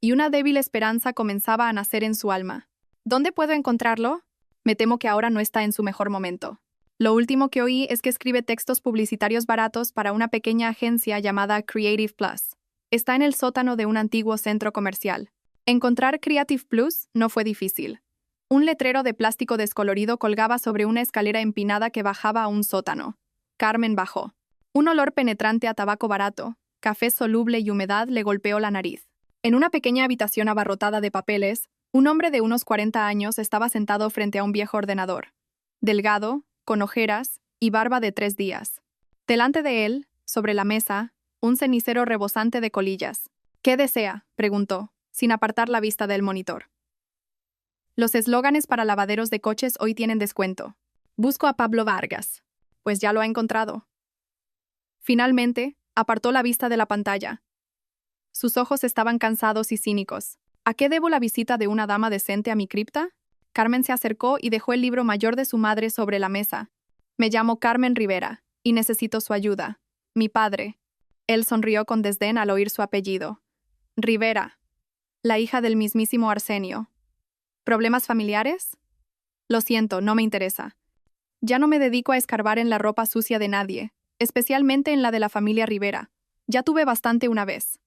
Speaker 1: Y una débil esperanza comenzaba a nacer en su alma. ¿Dónde puedo encontrarlo? Me temo que ahora no está en su mejor momento. Lo último que oí es que escribe textos publicitarios baratos para una pequeña agencia llamada Creative Plus. Está en el sótano de un antiguo centro comercial. Encontrar Creative Plus no fue difícil. Un letrero de plástico descolorido colgaba sobre una escalera empinada que bajaba a un sótano. Carmen bajó. Un olor penetrante a tabaco barato, café soluble y humedad le golpeó la nariz. En una pequeña habitación abarrotada de papeles, un hombre de unos 40 años estaba sentado frente a un viejo ordenador. Delgado, con ojeras y barba de 3 días. Delante de él, sobre la mesa, un cenicero rebosante de colillas. «¿Qué desea?», preguntó, sin apartar la vista del monitor. «Los eslóganes para lavaderos de coches hoy tienen descuento. Busco a Pablo Vargas». «Pues ya lo ha encontrado». Finalmente, apartó la vista de la pantalla. Sus ojos estaban cansados y cínicos. ¿A qué debo la visita de una dama decente a mi cripta? Carmen se acercó y dejó el libro mayor de su madre sobre la mesa. Me llamo Carmen Rivera, y necesito su ayuda. Mi padre. Él sonrió con desdén al oír su apellido. Rivera. La hija del mismísimo Arsenio. ¿Problemas familiares? Lo siento, no me interesa. Ya no me dedico a escarbar en la ropa sucia de nadie, especialmente en la de la familia Rivera. Ya tuve bastante una vez.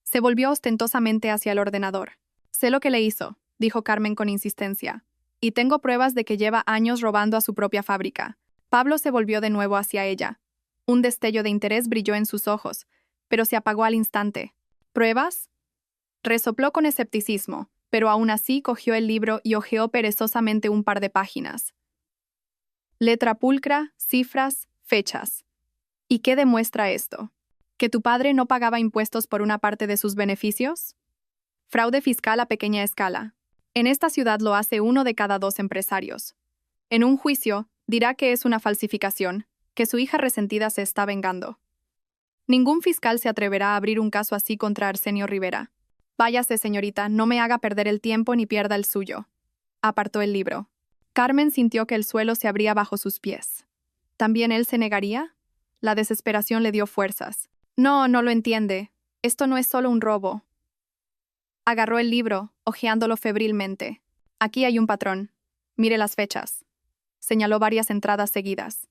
Speaker 1: Se volvió ostentosamente hacia el ordenador. Sé lo que le hizo, dijo Carmen con insistencia. Y tengo pruebas de que lleva años robando a su propia fábrica. Pablo se volvió de nuevo hacia ella. Un destello de interés brilló en sus ojos, pero se apagó al instante. ¿Pruebas? Resopló con escepticismo, pero aún así cogió el libro y hojeó perezosamente un par de páginas. Letra pulcra, cifras, fechas. ¿Y qué demuestra esto? ¿Que tu padre no pagaba impuestos por una parte de sus beneficios? Fraude fiscal a pequeña escala. En esta ciudad lo hace 1 de cada 2 empresarios. En un juicio, dirá que es una falsificación, que su hija resentida se está vengando. Ningún fiscal se atreverá a abrir un caso así contra Arsenio Rivera. Váyase, señorita, no me haga perder el tiempo ni pierda el suyo. Apartó el libro. Carmen sintió que el suelo se abría bajo sus pies. ¿También él se negaría? La desesperación le dio fuerzas. No, no lo entiende. Esto no es solo un robo. Agarró el libro, hojeándolo febrilmente. Aquí hay un patrón. Mire las fechas. Señaló varias entradas seguidas.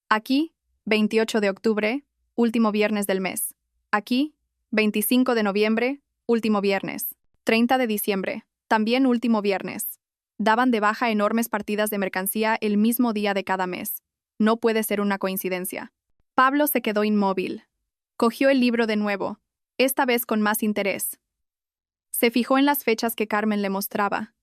Speaker 1: Aquí, 28 de octubre, último viernes del mes. Aquí, 25 de noviembre, último viernes. 30 de diciembre, también último viernes. Daban de baja enormes partidas de mercancía el mismo día de cada mes. No puede ser una coincidencia. Pablo se quedó inmóvil. Cogió el libro de nuevo, esta vez con más interés. Se fijó en las fechas que Carmen le mostraba.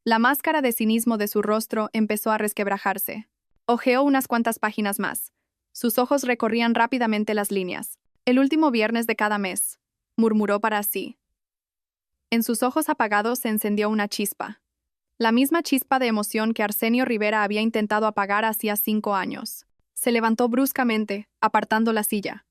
Speaker 1: La máscara de cinismo de su rostro empezó a resquebrajarse. Hojeó unas cuantas páginas más. Sus ojos recorrían rápidamente las líneas. El último viernes de cada mes, murmuró para sí. En sus ojos apagados se encendió una chispa. La misma chispa de emoción que Arsenio Rivera había intentado apagar hacía 5 años. Se levantó bruscamente, apartando la silla.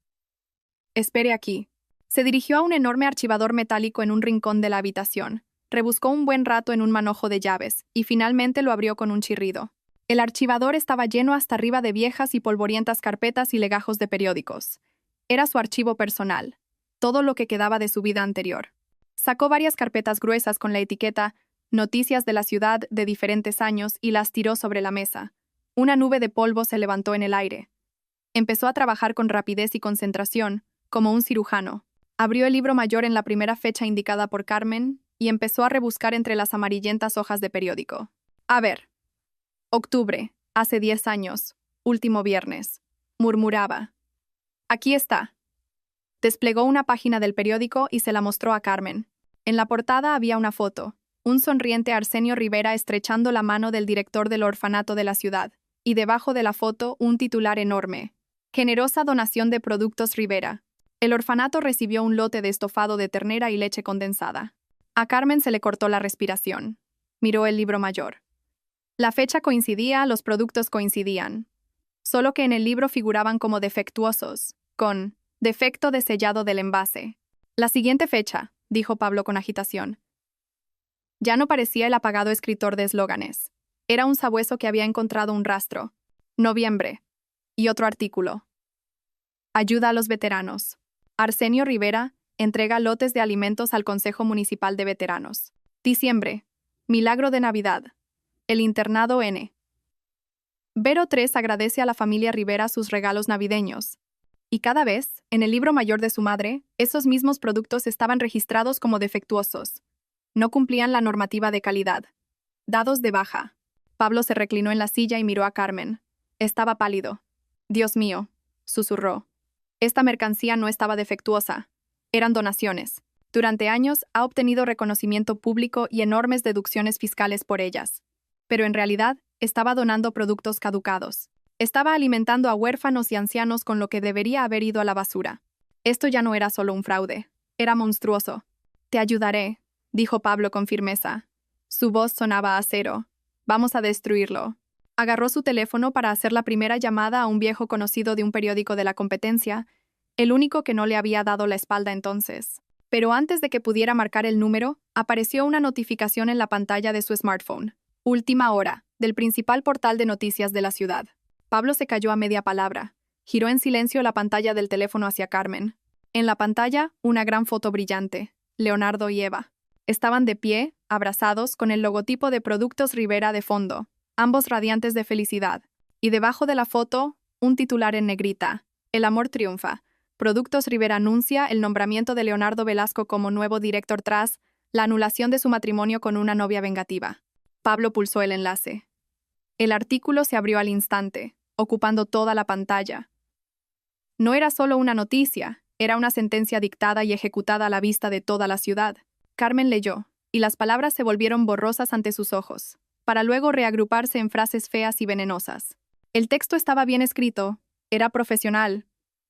Speaker 1: Espere aquí. Se dirigió a un enorme archivador metálico en un rincón de la habitación. Rebuscó un buen rato en un manojo de llaves, y finalmente lo abrió con un chirrido. El archivador estaba lleno hasta arriba de viejas y polvorientas carpetas y legajos de periódicos. Era su archivo personal, todo lo que quedaba de su vida anterior. Sacó varias carpetas gruesas con la etiqueta Noticias de la ciudad de diferentes años y las tiró sobre la mesa. Una nube de polvo se levantó en el aire. Empezó a trabajar con rapidez y concentración, como un cirujano. Abrió el libro mayor en la primera fecha indicada por Carmen y empezó a rebuscar entre las amarillentas hojas de periódico. A ver. Octubre, hace 10 años, último viernes, murmuraba. Aquí está. Desplegó una página del periódico y se la mostró a Carmen. En la portada había una foto, un sonriente Arsenio Rivera estrechando la mano del director del orfanato de la ciudad, y debajo de la foto un titular enorme. Generosa donación de productos Rivera. El orfanato recibió un lote de estofado de ternera y leche condensada. A Carmen se le cortó la respiración. Miró el libro mayor. La fecha coincidía, los productos coincidían. Solo que en el libro figuraban como defectuosos, con defecto de sellado del envase. La siguiente fecha, dijo Pablo con agitación. Ya no parecía el apagado escritor de eslóganes. Era un sabueso que había encontrado un rastro. Noviembre. Y otro artículo. Ayuda a los veteranos. Arsenio Rivera entrega lotes de alimentos al Consejo Municipal de Veteranos. Diciembre. Milagro de Navidad. El internado N. Vero 3 agradece a la familia Rivera sus regalos navideños. Y cada vez, en el libro mayor de su madre, esos mismos productos estaban registrados como defectuosos. No cumplían la normativa de calidad. Dados de baja. Pablo se reclinó en la silla y miró a Carmen. Estaba pálido. Dios mío, susurró. Esta mercancía no estaba defectuosa. Eran donaciones. Durante años ha obtenido reconocimiento público y enormes deducciones fiscales por ellas. Pero en realidad, estaba donando productos caducados. Estaba alimentando a huérfanos y ancianos con lo que debería haber ido a la basura. Esto ya no era solo un fraude. Era monstruoso. Te ayudaré, dijo Pablo con firmeza. Su voz sonaba a acero. Vamos a destruirlo. Agarró su teléfono para hacer la primera llamada a un viejo conocido de un periódico de la competencia, el único que no le había dado la espalda entonces. Pero antes de que pudiera marcar el número, apareció una notificación en la pantalla de su smartphone. Última hora, del principal portal de noticias de la ciudad. Pablo se calló a media palabra. Giró en silencio la pantalla del teléfono hacia Carmen. En la pantalla, una gran foto brillante. Leonardo y Eva. Estaban de pie, abrazados, con el logotipo de Productos Rivera de fondo, ambos radiantes de felicidad. Y debajo de la foto, un titular en negrita. El amor triunfa. Productos Rivera anuncia el nombramiento de Leonardo Velasco como nuevo director tras la anulación de su matrimonio con una novia vengativa. Pablo pulsó el enlace. El artículo se abrió al instante, ocupando toda la pantalla. No era solo una noticia, era una sentencia dictada y ejecutada a la vista de toda la ciudad. Carmen leyó, y las palabras se volvieron borrosas ante sus ojos, para luego reagruparse en frases feas y venenosas. El texto estaba bien escrito, era profesional,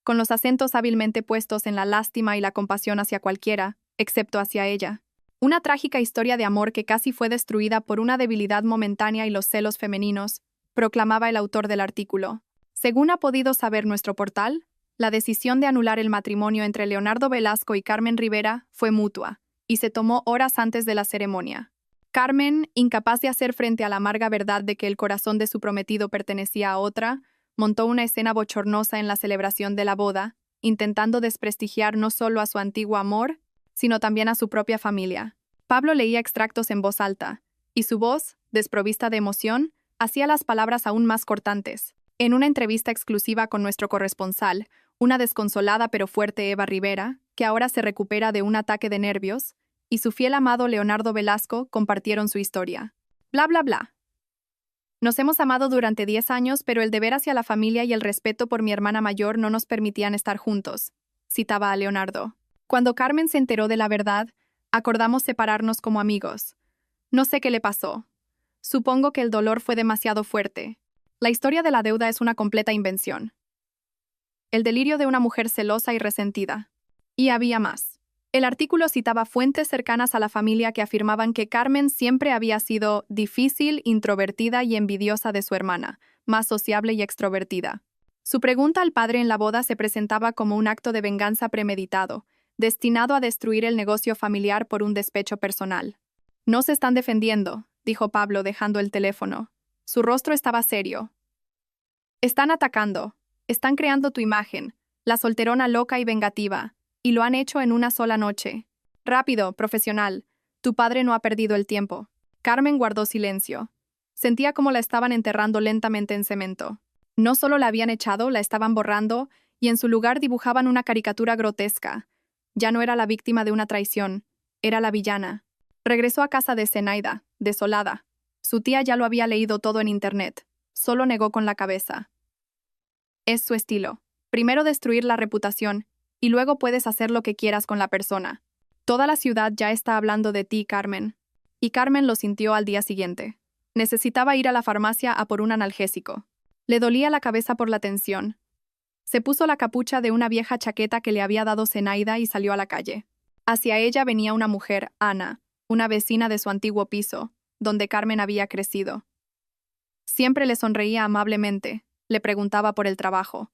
Speaker 1: con los acentos hábilmente puestos en la lástima y la compasión hacia cualquiera, excepto hacia ella. Una trágica historia de amor que casi fue destruida por una debilidad momentánea y los celos femeninos, proclamaba el autor del artículo. Según ha podido saber nuestro portal, la decisión de anular el matrimonio entre Leonardo Velasco y Carmen Rivera fue mutua, y se tomó horas antes de la ceremonia. Carmen, incapaz de hacer frente a la amarga verdad de que el corazón de su prometido pertenecía a otra, montó una escena bochornosa en la celebración de la boda, intentando desprestigiar no solo a su antiguo amor, sino también a su propia familia. Pablo leía extractos en voz alta, y su voz, desprovista de emoción, hacía las palabras aún más cortantes. En una entrevista exclusiva con nuestro corresponsal, una desconsolada pero fuerte Eva Rivera, que ahora se recupera de un ataque de nervios, y su fiel amado Leonardo Velasco compartieron su historia. Bla, bla, bla. Nos hemos amado durante 10 años, pero el deber hacia la familia y el respeto por mi hermana mayor no nos permitían estar juntos, citaba a Leonardo. Cuando Carmen se enteró de la verdad, acordamos separarnos como amigos. No sé qué le pasó. Supongo que el dolor fue demasiado fuerte. La historia de la deuda es una completa invención. El delirio de una mujer celosa y resentida. Y había más. El artículo citaba fuentes cercanas a la familia que afirmaban que Carmen siempre había sido difícil, introvertida y envidiosa de su hermana, más sociable y extrovertida. Su pregunta al padre en la boda se presentaba como un acto de venganza premeditado, destinado a destruir el negocio familiar por un despecho personal. No se están defendiendo, dijo Pablo dejando el teléfono. Su rostro estaba serio. Están atacando, están creando tu imagen, la solterona loca y vengativa. Y lo han hecho en una sola noche. Rápido, profesional. Tu padre no ha perdido el tiempo. Carmen guardó silencio. Sentía como la estaban enterrando lentamente en cemento. No solo la habían echado, la estaban borrando, y en su lugar dibujaban una caricatura grotesca. Ya no era la víctima de una traición, era la villana. Regresó a casa de Zenaida, desolada. Su tía ya lo había leído todo en internet. Solo negó con la cabeza. Es su estilo. Primero destruir la reputación, y luego puedes hacer lo que quieras con la persona. Toda la ciudad ya está hablando de ti, Carmen. Y Carmen lo sintió al día siguiente. Necesitaba ir a la farmacia a por un analgésico. Le dolía la cabeza por la tensión. Se puso la capucha de una vieja chaqueta que le había dado Zenaida y salió a la calle. Hacia ella venía una mujer, Ana, una vecina de su antiguo piso, donde Carmen había crecido. Siempre le sonreía amablemente, le preguntaba por el trabajo.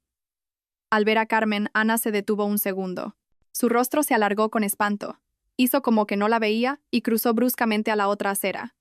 Speaker 1: Al ver a Carmen, Ana se detuvo un segundo. Su rostro se alargó con espanto. Hizo como que no la veía y cruzó bruscamente a la otra acera.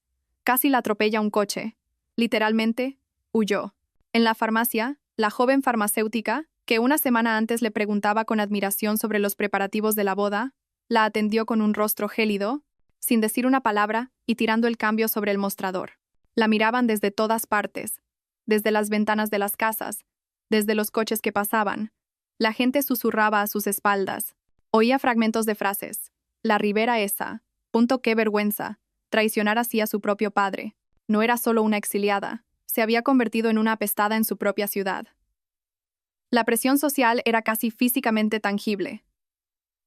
Speaker 1: Casi la atropella un coche. Literalmente, huyó. En la farmacia, la joven farmacéutica, que una semana antes le preguntaba con admiración sobre los preparativos de la boda, la atendió con un rostro gélido, sin decir una palabra y tirando el cambio sobre el mostrador. La miraban desde todas partes, desde las ventanas de las casas, desde los coches que pasaban. La gente susurraba a sus espaldas. Oía fragmentos de frases. La Rivera esa. Qué vergüenza. Traicionar así a su propio padre. No era solo una exiliada. Se había convertido en una apestada en su propia ciudad. La presión social era casi físicamente tangible.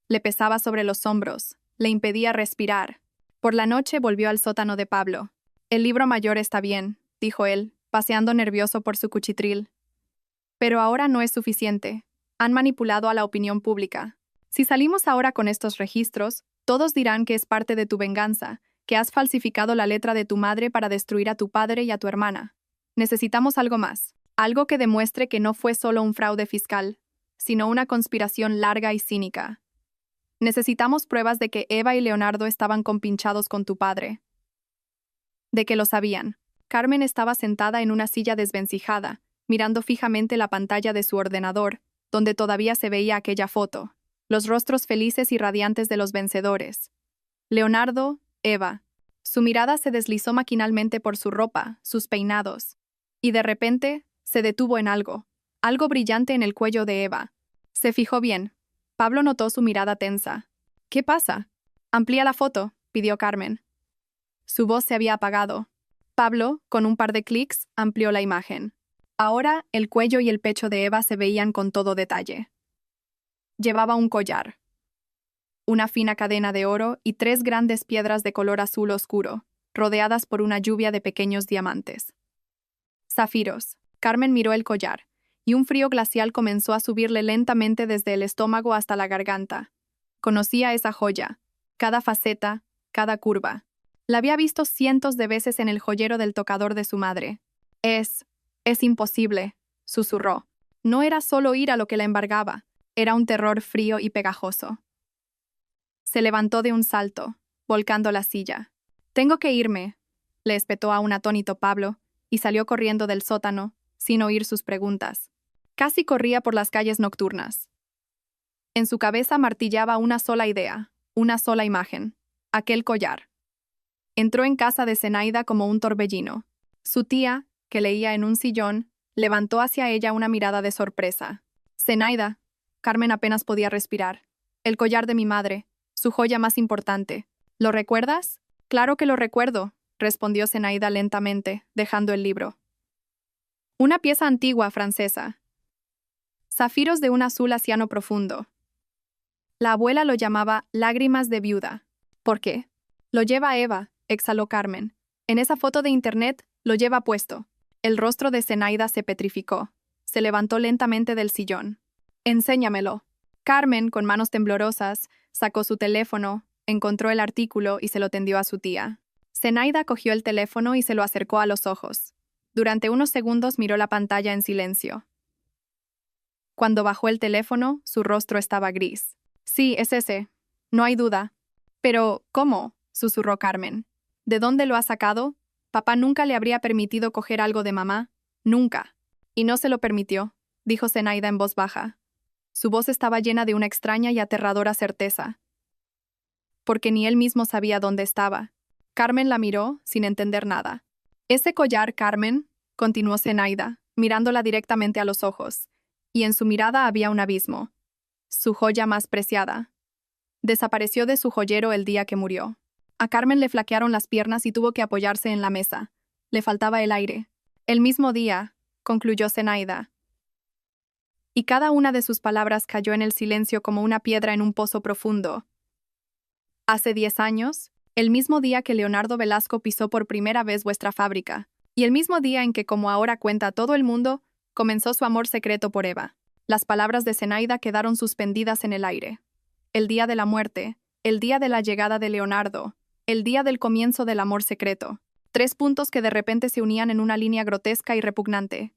Speaker 1: Le pesaba sobre los hombros. Le impedía respirar. Por la noche volvió al sótano de Pablo. El libro mayor está bien, dijo él, paseando nervioso por su cuchitril. Pero ahora no es suficiente. Han manipulado a la opinión pública. Si salimos ahora con estos registros, todos dirán que es parte de tu venganza, que has falsificado la letra de tu madre para destruir a tu padre y a tu hermana. Necesitamos algo más. Algo que demuestre que no fue solo un fraude fiscal, sino una conspiración larga y cínica. Necesitamos pruebas de que Eva y Leonardo estaban compinchados con tu padre. De que lo sabían. Carmen estaba sentada en una silla desvencijada, mirando fijamente la pantalla de su ordenador, donde todavía se veía aquella foto. Los rostros felices y radiantes de los vencedores. Leonardo, Eva. Su mirada se deslizó maquinalmente por su ropa, sus peinados. Y de repente, se detuvo en algo brillante en el cuello de Eva. Se fijó bien. Pablo notó su mirada tensa. ¿Qué pasa? Amplía la foto, pidió Carmen. Su voz se había apagado. Pablo, con un par de clics, amplió la imagen. Ahora, el cuello y el pecho de Eva se veían con todo detalle. Llevaba un collar, una fina cadena de oro y 3 grandes piedras de color azul oscuro, rodeadas por una lluvia de pequeños diamantes. Zafiros. Carmen miró el collar, y un frío glacial comenzó a subirle lentamente desde el estómago hasta la garganta. Conocía esa joya, cada faceta, cada curva. La había visto cientos de veces en el joyero del tocador de su madre. Es imposible, susurró. No era solo ira lo que la embargaba, era un terror frío y pegajoso. Se levantó de un salto, volcando la silla. Tengo que irme, le espetó a un atónito Pablo, y salió corriendo del sótano, sin oír sus preguntas. Casi corría por las calles nocturnas. En su cabeza martillaba una sola idea, una sola imagen, aquel collar. Entró en casa de Zenaida como un torbellino. Su tía, que leía en un sillón, levantó hacia ella una mirada de sorpresa. Zenaida, Carmen apenas podía respirar. El collar de mi madre, su joya más importante. ¿Lo recuerdas? Claro que lo recuerdo, respondió Zenaida lentamente, dejando el libro. Una pieza antigua francesa. Zafiros de un azul asiano profundo. La abuela lo llamaba lágrimas de viuda. ¿Por qué? Lo lleva Eva, exhaló Carmen. En esa foto de internet, lo lleva puesto. El rostro de Zenaida se petrificó. Se levantó lentamente del sillón. Enséñamelo. Carmen, con manos temblorosas, sacó su teléfono, encontró el artículo y se lo tendió a su tía. Zenaida cogió el teléfono y se lo acercó a los ojos. Durante unos segundos miró la pantalla en silencio. Cuando bajó el teléfono, su rostro estaba gris. Sí, es ese. No hay duda. Pero, ¿cómo?, susurró Carmen. ¿De dónde lo ha sacado? Papá nunca le habría permitido coger algo de mamá. Nunca. Y no se lo permitió, dijo Zenaida en voz baja. Su voz estaba llena de una extraña y aterradora certeza. Porque ni él mismo sabía dónde estaba. Carmen la miró, sin entender nada. Ese collar, Carmen, continuó Zenaida, mirándola directamente a los ojos, y en su mirada había un abismo. Su joya más preciada. Desapareció de su joyero el día que murió. A Carmen le flaquearon las piernas y tuvo que apoyarse en la mesa. Le faltaba el aire. El mismo día, concluyó Zenaida. Y cada una de sus palabras cayó en el silencio como una piedra en un pozo profundo. Hace 10 años, el mismo día que Leonardo Velasco pisó por primera vez vuestra fábrica, y el mismo día en que, como ahora cuenta todo el mundo, comenzó su amor secreto por Eva. Las palabras de Zenaida quedaron suspendidas en el aire. El día de la muerte, el día de la llegada de Leonardo, el día del comienzo del amor secreto. 3 puntos que de repente se unían en una línea grotesca y repugnante.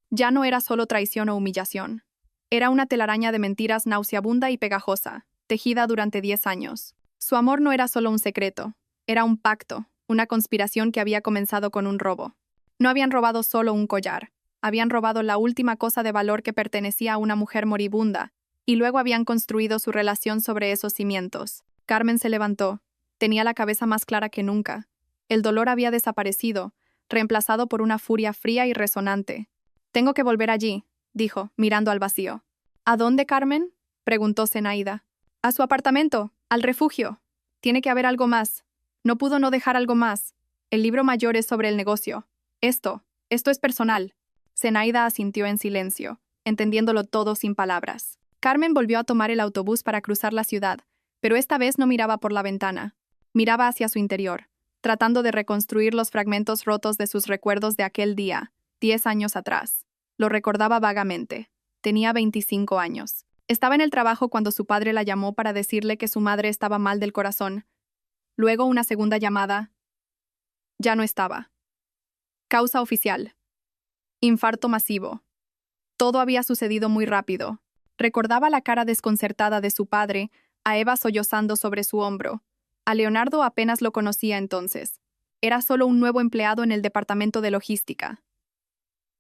Speaker 1: Ya no era solo traición o humillación. Era una telaraña de mentiras nauseabunda y pegajosa, tejida durante 10 años. Su amor no era solo un secreto, era un pacto, una conspiración que había comenzado con un robo. No habían robado solo un collar, habían robado la última cosa de valor que pertenecía a una mujer moribunda, y luego habían construido su relación sobre esos cimientos. Carmen se levantó. Tenía la cabeza más clara que nunca. El dolor había desaparecido, reemplazado por una furia fría y resonante. Tengo que volver allí, dijo, mirando al vacío. ¿A dónde, Carmen?, preguntó Zenaida. A su apartamento, al refugio. Tiene que haber algo más. No pudo no dejar algo más. El libro mayor es sobre el negocio. Esto es personal. Zenaida asintió en silencio, entendiéndolo todo sin palabras. Carmen volvió a tomar el autobús para cruzar la ciudad, pero esta vez no miraba por la ventana. Miraba hacia su interior, tratando de reconstruir los fragmentos rotos de sus recuerdos de aquel día, 10 años atrás. Lo recordaba vagamente. Tenía 25 años. Estaba en el trabajo cuando su padre la llamó para decirle que su madre estaba mal del corazón. Luego una segunda llamada. Ya no estaba. Causa oficial. Infarto masivo. Todo había sucedido muy rápido. Recordaba la cara desconcertada de su padre, a Eva sollozando sobre su hombro. A Leonardo apenas lo conocía entonces. Era solo un nuevo empleado en el departamento de logística.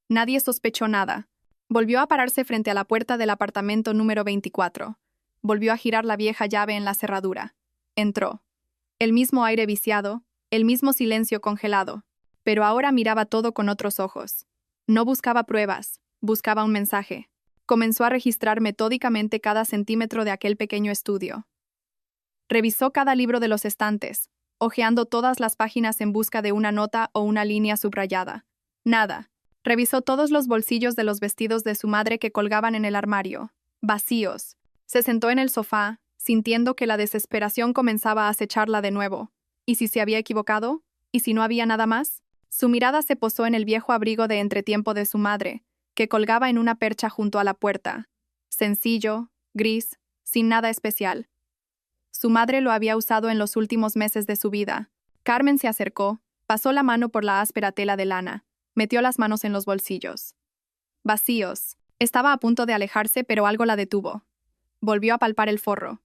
Speaker 1: Nadie sospechó nada. Volvió a pararse frente a la puerta del apartamento número 24. Volvió a girar la vieja llave en la cerradura. Entró. El mismo aire viciado, el mismo silencio congelado. Pero ahora miraba todo con otros ojos. No buscaba pruebas, buscaba un mensaje. Comenzó a registrar metódicamente cada centímetro de aquel pequeño estudio. Revisó cada libro de los estantes, hojeando todas las páginas en busca de una nota o una línea subrayada. Nada. Revisó todos los bolsillos de los vestidos de su madre que colgaban en el armario. Vacíos. Se sentó en el sofá, sintiendo que la desesperación comenzaba a acecharla de nuevo. ¿Y si se había equivocado? ¿Y si no había nada más? Su mirada se posó en el viejo abrigo de entretiempo de su madre, que colgaba en una percha junto a la puerta. Sencillo, gris, sin nada especial. Su madre lo había usado en los últimos meses de su vida. Carmen se acercó, pasó la mano por la áspera tela de lana, metió las manos en los bolsillos. Vacíos. Estaba a punto de alejarse, pero algo la detuvo. Volvió a palpar el forro.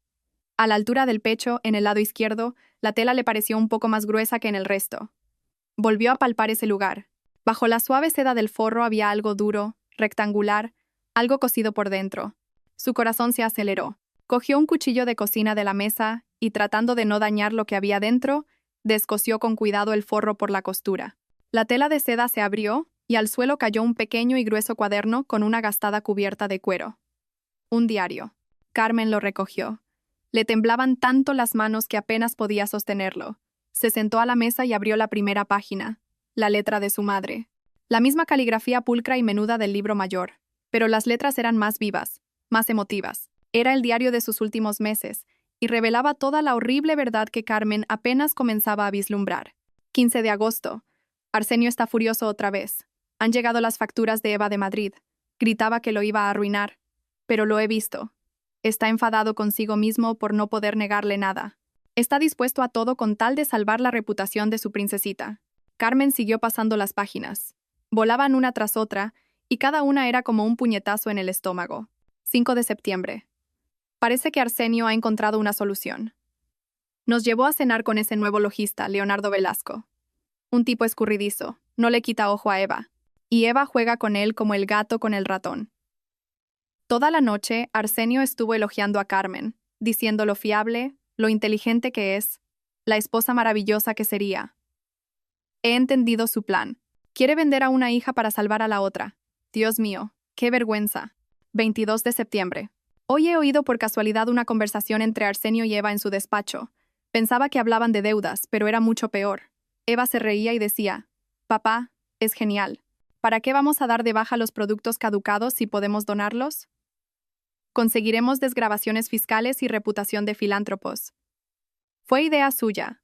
Speaker 1: A la altura del pecho, en el lado izquierdo, la tela le pareció un poco más gruesa que en el resto. Volvió a palpar ese lugar. Bajo la suave seda del forro había algo duro, rectangular, algo cosido por dentro. Su corazón se aceleró. Cogió un cuchillo de cocina de la mesa y, tratando de no dañar lo que había dentro, descosió con cuidado el forro por la costura. La tela de seda se abrió y al suelo cayó un pequeño y grueso cuaderno con una gastada cubierta de cuero. Un diario. Carmen lo recogió. Le temblaban tanto las manos que apenas podía sostenerlo. Se sentó a la mesa y abrió la primera página, la letra de su madre. La misma caligrafía pulcra y menuda del libro mayor, pero las letras eran más vivas, más emotivas. Era el diario de sus últimos meses, y revelaba toda la horrible verdad que Carmen apenas comenzaba a vislumbrar. 15 de agosto. Arsenio está furioso otra vez. Han llegado las facturas de Eva de Madrid. Gritaba que lo iba a arruinar. Pero lo he visto. Está enfadado consigo mismo por no poder negarle nada. Está dispuesto a todo con tal de salvar la reputación de su princesita. Carmen siguió pasando las páginas. Volaban una tras otra, y cada una era como un puñetazo en el estómago. 5 de septiembre. Parece que Arsenio ha encontrado una solución. Nos llevó a cenar con ese nuevo logista, Leonardo Velasco. Un tipo escurridizo, no le quita ojo a Eva. Y Eva juega con él como el gato con el ratón. Toda la noche, Arsenio estuvo elogiando a Carmen, diciendo lo fiable, lo inteligente que es, la esposa maravillosa que sería. He entendido su plan. Quiere vender a una hija para salvar a la otra. Dios mío, qué vergüenza. 22 de septiembre. Hoy he oído por casualidad una conversación entre Arsenio y Eva en su despacho. Pensaba que hablaban de deudas, pero era mucho peor. Eva se reía y decía, «Papá, es genial. ¿Para qué vamos a dar de baja los productos caducados si podemos donarlos? Conseguiremos desgravaciones fiscales y reputación de filántropos». Fue idea suya.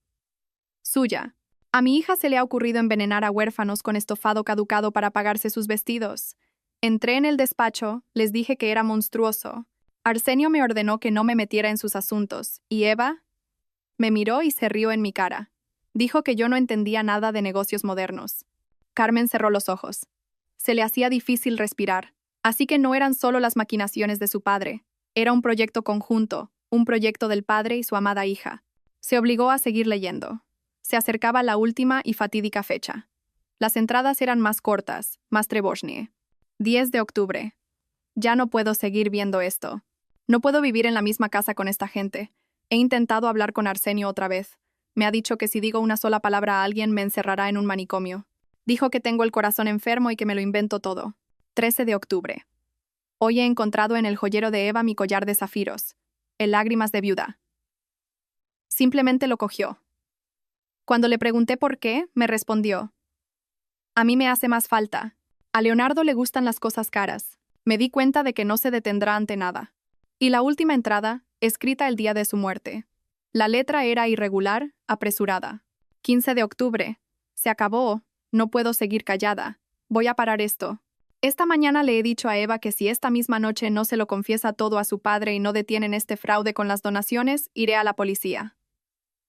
Speaker 1: Suya. A mi hija se le ha ocurrido envenenar a huérfanos con estofado caducado para pagarse sus vestidos. Entré en el despacho, les dije que era monstruoso. Arsenio me ordenó que no me metiera en sus asuntos, y Eva me miró y se rió en mi cara. Dijo que yo no entendía nada de negocios modernos. Carmen cerró los ojos. Se le hacía difícil respirar. Así que no eran solo las maquinaciones de su padre. Era un proyecto conjunto, un proyecto del padre y su amada hija. Se obligó a seguir leyendo. Se acercaba la última y fatídica fecha. Las entradas eran más cortas, más Treboshnie. 10 de octubre. Ya no puedo seguir viendo esto. No puedo vivir en la misma casa con esta gente. He intentado hablar con Arsenio otra vez. Me ha dicho que si digo una sola palabra a alguien me encerrará en un manicomio. Dijo que tengo el corazón enfermo y que me lo invento todo. 13 de octubre. Hoy he encontrado en el joyero de Eva mi collar de zafiros. El lágrimas de viuda. Simplemente lo cogió. Cuando le pregunté por qué, me respondió. A mí me hace más falta. A Leonardo le gustan las cosas caras. Me di cuenta de que no se detendrá ante nada. Y la última entrada, escrita el día de su muerte. La letra era irregular, apresurada. 15 de octubre. Se acabó. No puedo seguir callada. Voy a parar esto. Esta mañana le he dicho a Eva que si esta misma noche no se lo confiesa todo a su padre y no detienen este fraude con las donaciones, iré a la policía.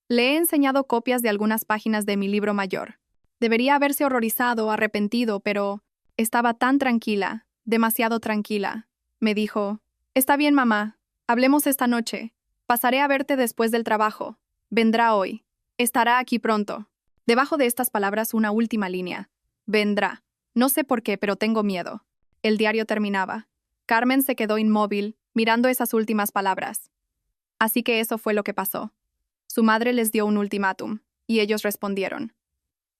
Speaker 1: Le he enseñado copias de algunas páginas de mi libro mayor. Debería haberse horrorizado, arrepentido, pero estaba tan tranquila, demasiado tranquila. Me dijo, «Está bien, mamá. Hablemos esta noche. Pasaré a verte después del trabajo. Vendrá hoy. Estará aquí pronto». Debajo de estas palabras una última línea. Vendrá. No sé por qué, pero tengo miedo. El diario terminaba. Carmen se quedó inmóvil, mirando esas últimas palabras. Así que eso fue lo que pasó. Su madre les dio un ultimátum, y ellos respondieron.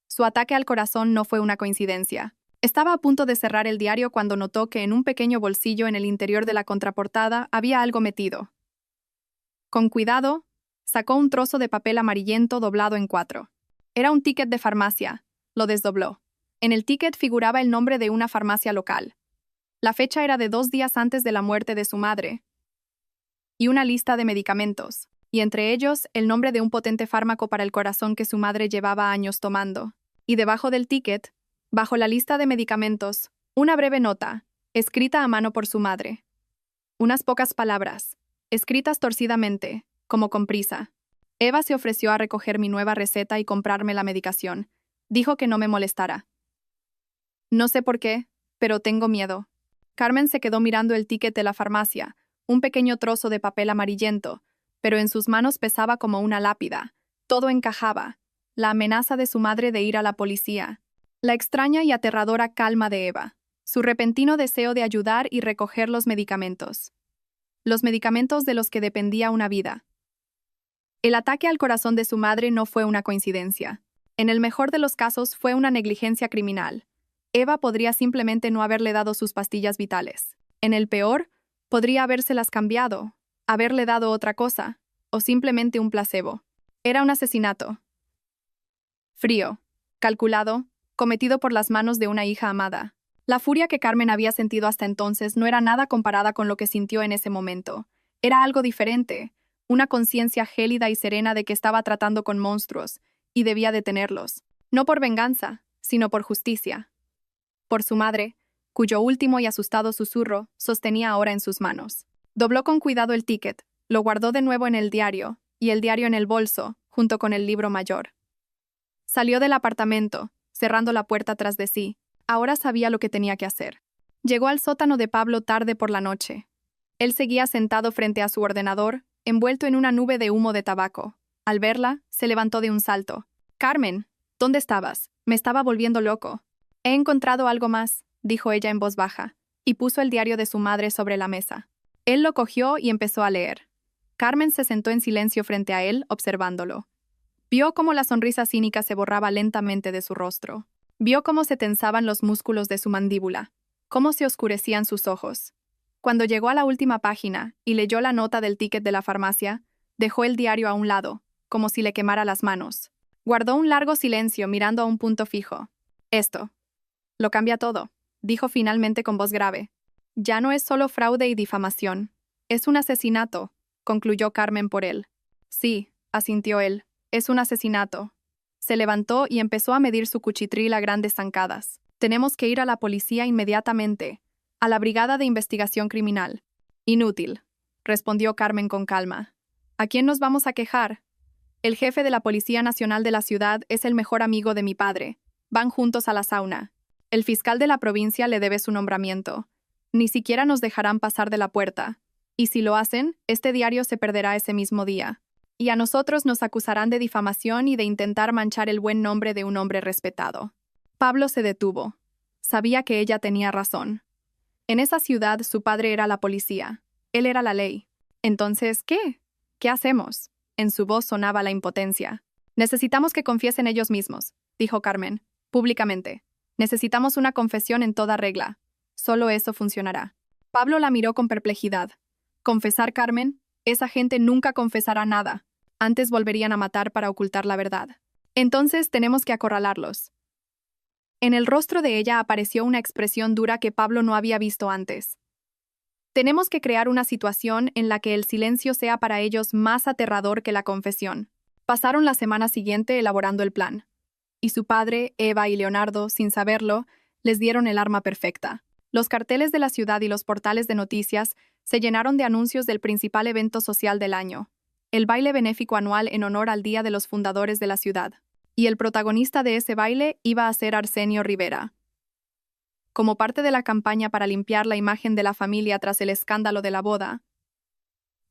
Speaker 1: Su ataque al corazón no fue una coincidencia. Estaba a punto de cerrar el diario cuando notó que en un pequeño bolsillo en el interior de la contraportada había algo metido. Con cuidado, sacó un trozo de papel amarillento doblado en 4. Era un ticket de farmacia. Lo desdobló. En el ticket figuraba el nombre de una farmacia local. La fecha era de 2 días antes de la muerte de su madre. Y una lista de medicamentos, y entre ellos el nombre de un potente fármaco para el corazón que su madre llevaba años tomando. Y debajo del ticket, bajo la lista de medicamentos, una breve nota, escrita a mano por su madre. Unas pocas palabras, escritas torcidamente, como con prisa. Eva se ofreció a recoger mi nueva receta y comprarme la medicación. Dijo que no me molestara. No sé por qué, pero tengo miedo. Carmen se quedó mirando el ticket de la farmacia, un pequeño trozo de papel amarillento, pero en sus manos pesaba como una lápida. Todo encajaba. La amenaza de su madre de ir a la policía. La extraña y aterradora calma de Eva. Su repentino deseo de ayudar y recoger los medicamentos. Los medicamentos de los que dependía una vida. El ataque al corazón de su madre no fue una coincidencia. En el mejor de los casos fue una negligencia criminal. Eva podría simplemente no haberle dado sus pastillas vitales. En el peor, podría habérselas cambiado, haberle dado otra cosa, o simplemente un placebo. Era un asesinato. Frío, calculado, cometido por las manos de una hija amada. La furia que Carmen había sentido hasta entonces no era nada comparada con lo que sintió en ese momento. Era algo diferente, una conciencia gélida y serena de que estaba tratando con monstruos, y debía detenerlos. No por venganza, sino por justicia. Por su madre, cuyo último y asustado susurro sostenía ahora en sus manos. Dobló con cuidado el ticket, lo guardó de nuevo en el diario, y el diario en el bolso, junto con el libro mayor. Salió del apartamento, cerrando la puerta tras de sí. Ahora sabía lo que tenía que hacer. Llegó al sótano de Pablo tarde por la noche. Él seguía sentado frente a su ordenador, envuelto en una nube de humo de tabaco. Al verla, se levantó de un salto. «Carmen, ¿dónde estabas? Me estaba volviendo loco». «He encontrado algo más», dijo ella en voz baja, y puso el diario de su madre sobre la mesa. Él lo cogió y empezó a leer. Carmen se sentó en silencio frente a él, observándolo. Vio cómo la sonrisa cínica se borraba lentamente de su rostro. Vio cómo se tensaban los músculos de su mandíbula, cómo se oscurecían sus ojos. Cuando llegó a la última página y leyó la nota del ticket de la farmacia, dejó el diario a un lado, como si le quemara las manos. Guardó un largo silencio mirando a un punto fijo. «Esto lo cambia todo», dijo finalmente con voz grave. «Ya no es solo fraude y difamación. Es un asesinato», concluyó Carmen por él. «Sí», asintió él, «es un asesinato». Se levantó y empezó a medir su cuchitril a grandes zancadas. «Tenemos que ir a la policía inmediatamente, a la Brigada de Investigación Criminal». «Inútil», respondió Carmen con calma. «¿A quién nos vamos a quejar? El jefe de la Policía Nacional de la ciudad es el mejor amigo de mi padre. Van juntos a la sauna. El fiscal de la provincia le debe su nombramiento. Ni siquiera nos dejarán pasar de la puerta. Y si lo hacen, este diario se perderá ese mismo día. Y a nosotros nos acusarán de difamación y de intentar manchar el buen nombre de un hombre respetado». Pablo se detuvo. Sabía que ella tenía razón. En esa ciudad su padre era la policía. Él era la ley. Entonces, ¿qué? ¿Qué hacemos? En su voz sonaba la impotencia. «Necesitamos que confiesen ellos mismos», dijo Carmen, públicamente. «Necesitamos una confesión en toda regla. Solo eso funcionará». Pablo la miró con perplejidad. «¿Confesar, Carmen? Esa gente nunca confesará nada. Antes volverían a matar para ocultar la verdad. Entonces tenemos que acorralarlos». En el rostro de ella apareció una expresión dura que Pablo no había visto antes. «Tenemos que crear una situación en la que el silencio sea para ellos más aterrador que la confesión». Pasaron la semana siguiente elaborando el plan. Y su padre, Eva y Leonardo, sin saberlo, les dieron el arma perfecta. Los carteles de la ciudad y los portales de noticias se llenaron de anuncios del principal evento social del año, el baile benéfico anual en honor al Día de los Fundadores de la ciudad. Y el protagonista de ese baile iba a ser Arsenio Rivera. Como parte de la campaña para limpiar la imagen de la familia tras el escándalo de la boda,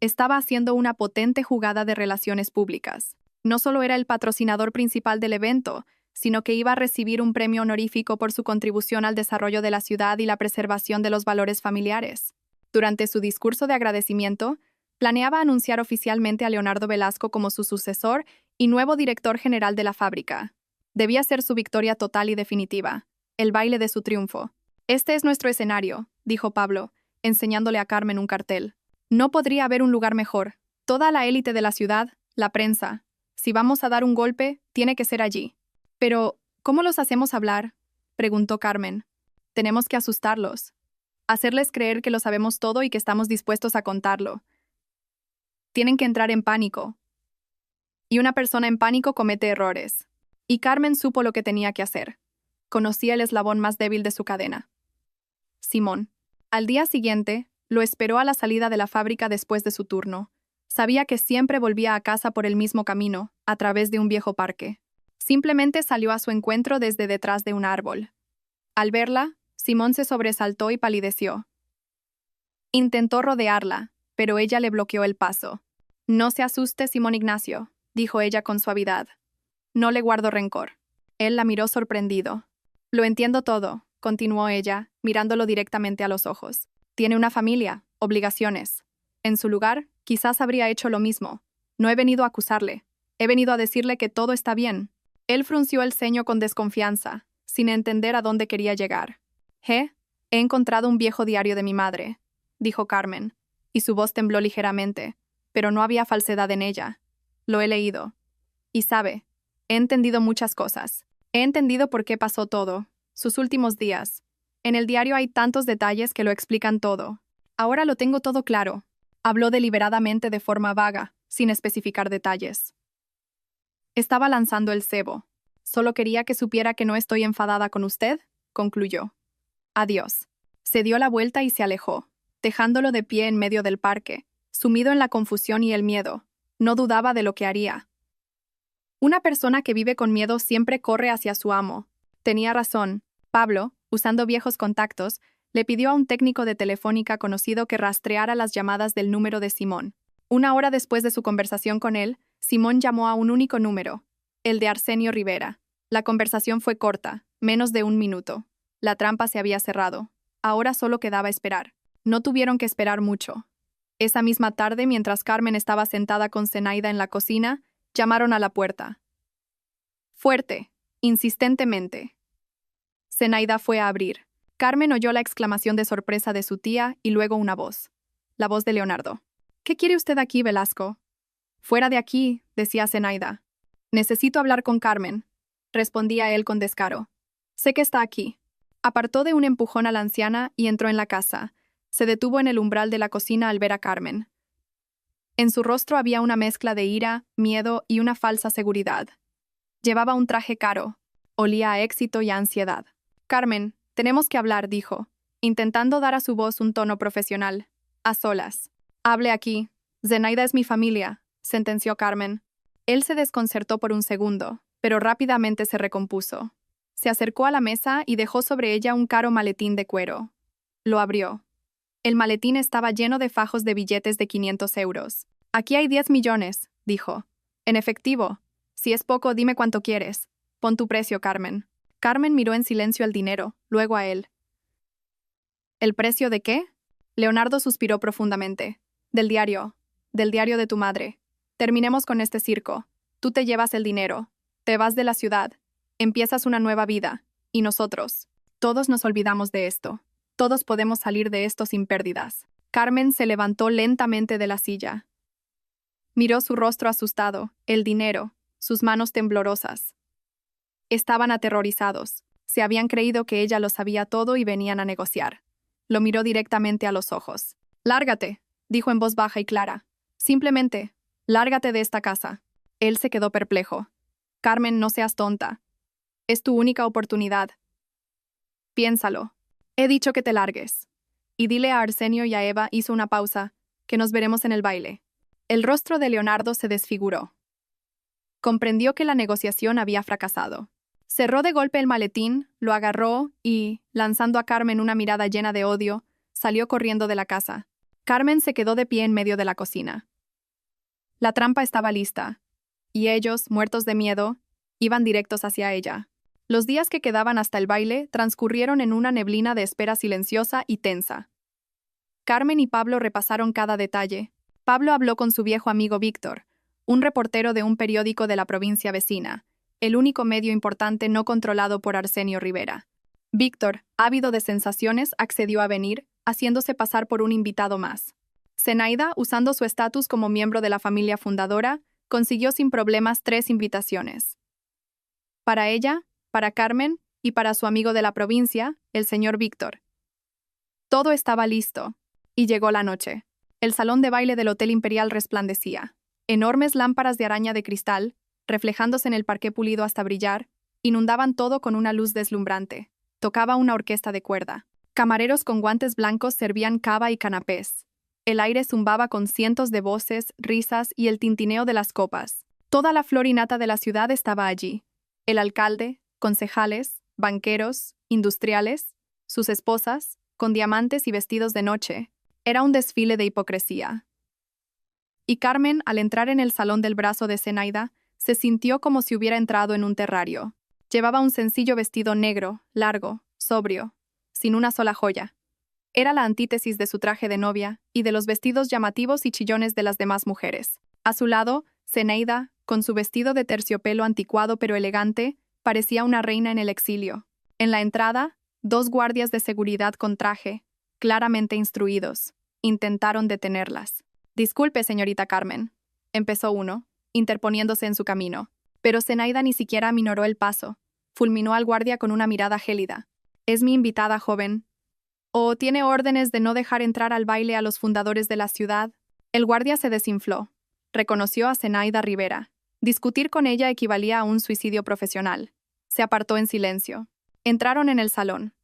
Speaker 1: estaba haciendo una potente jugada de relaciones públicas. No solo era el patrocinador principal del evento, sino que iba a recibir un premio honorífico por su contribución al desarrollo de la ciudad y la preservación de los valores familiares. Durante su discurso de agradecimiento, planeaba anunciar oficialmente a Leonardo Velasco como su sucesor y nuevo director general de la fábrica. Debía ser su victoria total y definitiva, el baile de su triunfo. «Este es nuestro escenario», dijo Pablo, enseñándole a Carmen un cartel. «No podría haber un lugar mejor. Toda la élite de la ciudad, la prensa. Si vamos a dar un golpe, tiene que ser allí». «Pero, ¿cómo los hacemos hablar?», preguntó Carmen. «Tenemos que asustarlos. Hacerles creer que lo sabemos todo y que estamos dispuestos a contarlo. Tienen que entrar en pánico. Y una persona en pánico comete errores». Y Carmen supo lo que tenía que hacer. Conocía el eslabón más débil de su cadena. Simón. Al día siguiente, lo esperó a la salida de la fábrica después de su turno. Sabía que siempre volvía a casa por el mismo camino, a través de un viejo parque. Simplemente salió a su encuentro desde detrás de un árbol. Al verla, Simón se sobresaltó y palideció. Intentó rodearla, pero ella le bloqueó el paso. «No se asuste, Simón Ignacio», dijo ella con suavidad. «No le guardo rencor». Él la miró sorprendido. «Lo entiendo todo», continuó ella, mirándolo directamente a los ojos. «Tiene una familia, obligaciones. En su lugar, quizás habría hecho lo mismo. No he venido a acusarle. He venido a decirle que todo está bien». Él frunció el ceño con desconfianza, sin entender a dónde quería llegar. «He encontrado un viejo diario de mi madre», dijo Carmen, y su voz tembló ligeramente, pero no había falsedad en ella. «Lo he leído. Y sabe, he entendido muchas cosas. He entendido por qué pasó todo, sus últimos días. En el diario hay tantos detalles que lo explican todo. Ahora lo tengo todo claro». Habló deliberadamente de forma vaga, sin especificar detalles. «Estaba lanzando el cebo. Solo quería que supiera que no estoy enfadada con usted», concluyó. «Adiós». Se dio la vuelta y se alejó, dejándolo de pie en medio del parque, sumido en la confusión y el miedo. No dudaba de lo que haría. Una persona que vive con miedo siempre corre hacia su amo. Tenía razón. Pablo, usando viejos contactos, le pidió a un técnico de telefónica conocido que rastreara las llamadas del número de Simón. Una hora después de su conversación con él, Simón llamó a un único número, el de Arsenio Rivera. La conversación fue corta, menos de 1 minuto. La trampa se había cerrado. Ahora solo quedaba esperar. No tuvieron que esperar mucho. Esa misma tarde, mientras Carmen estaba sentada con Zenaida en la cocina, llamaron a la puerta. Fuerte, insistentemente. Zenaida fue a abrir. Carmen oyó la exclamación de sorpresa de su tía y luego una voz. La voz de Leonardo. «¿Qué quiere usted aquí, Velasco?» «Fuera de aquí», decía Zenaida. «Necesito hablar con Carmen», respondía él con descaro. «Sé que está aquí». Apartó de un empujón a la anciana y entró en la casa. Se detuvo en el umbral de la cocina al ver a Carmen. En su rostro había una mezcla de ira, miedo y una falsa seguridad. Llevaba un traje caro. Olía a éxito y a ansiedad. «Carmen, tenemos que hablar», dijo, intentando dar a su voz un tono profesional. «A solas». «Hable aquí. Zenaida es mi familia», sentenció Carmen. Él se desconcertó por un segundo, pero rápidamente se recompuso. Se acercó a la mesa y dejó sobre ella un caro maletín de cuero. Lo abrió. El maletín estaba lleno de fajos de billetes de 500 euros. «Aquí hay 10 millones», dijo. «En efectivo. Si es poco, dime cuánto quieres. Pon tu precio, Carmen». Carmen miró en silencio el dinero, luego a él. «¿El precio de qué?» Leonardo suspiró profundamente. «Del diario de tu madre. Terminemos con este circo. Tú te llevas el dinero. Te vas de la ciudad. Empiezas una nueva vida. Y nosotros. Todos nos olvidamos de esto. Todos podemos salir de esto sin pérdidas». Carmen se levantó lentamente de la silla. Miró su rostro asustado, el dinero, sus manos temblorosas. Estaban aterrorizados. Se habían creído que ella lo sabía todo y venían a negociar. Lo miró directamente a los ojos. «Lárgate», dijo en voz baja y clara. «Simplemente, lárgate de esta casa». Él se quedó perplejo. «Carmen, no seas tonta. Es tu única oportunidad. Piénsalo. He dicho que te largues. Y dile a Arsenio y a Eva», hizo una pausa, «que nos veremos en el baile». El rostro de Leonardo se desfiguró. Comprendió que la negociación había fracasado. Cerró de golpe el maletín, lo agarró y, lanzando a Carmen una mirada llena de odio, salió corriendo de la casa. Carmen se quedó de pie en medio de la cocina. La trampa estaba lista, y ellos, muertos de miedo, iban directos hacia ella. Los días que quedaban hasta el baile transcurrieron en una neblina de espera silenciosa y tensa. Carmen y Pablo repasaron cada detalle. Pablo habló con su viejo amigo Víctor, un reportero de un periódico de la provincia vecina, el único medio importante no controlado por Arsenio Rivera. Víctor, ávido de sensaciones, accedió a venir, haciéndose pasar por un invitado más. Zenaida, usando su estatus como miembro de la familia fundadora, consiguió sin problemas 3 invitaciones. Para ella, para Carmen y para su amigo de la provincia, el señor Víctor. Todo estaba listo, y llegó la noche. El salón de baile del Hotel Imperial resplandecía. Enormes lámparas de araña de cristal, reflejándose en el parqué pulido hasta brillar, inundaban todo con una luz deslumbrante. Tocaba una orquesta de cuerda. Camareros con guantes blancos servían cava y canapés. El aire zumbaba con cientos de voces, risas y el tintineo de las copas. Toda la flor y nata de la ciudad estaba allí. El alcalde, concejales, banqueros, industriales, sus esposas, con diamantes y vestidos de noche. Era un desfile de hipocresía. Y Carmen, al entrar en el salón del brazo de Zenaida, se sintió como si hubiera entrado en un terrario. Llevaba un sencillo vestido negro, largo, sobrio, sin una sola joya. Era la antítesis de su traje de novia y de los vestidos llamativos y chillones de las demás mujeres. A su lado, Zenaida, con su vestido de terciopelo anticuado pero elegante, parecía una reina en el exilio. En la entrada, 2 guardias de seguridad con traje, claramente instruidos, intentaron detenerlas. «Disculpe, señorita Carmen», empezó uno, interponiéndose en su camino. Pero Zenaida ni siquiera aminoró el paso. Fulminó al guardia con una mirada gélida. «Es mi invitada, joven. ¿O tiene órdenes de no dejar entrar al baile a los fundadores de la ciudad?» El guardia se desinfló. Reconoció a Zenaida Rivera. Discutir con ella equivalía a un suicidio profesional. Se apartó en silencio. Entraron en el salón.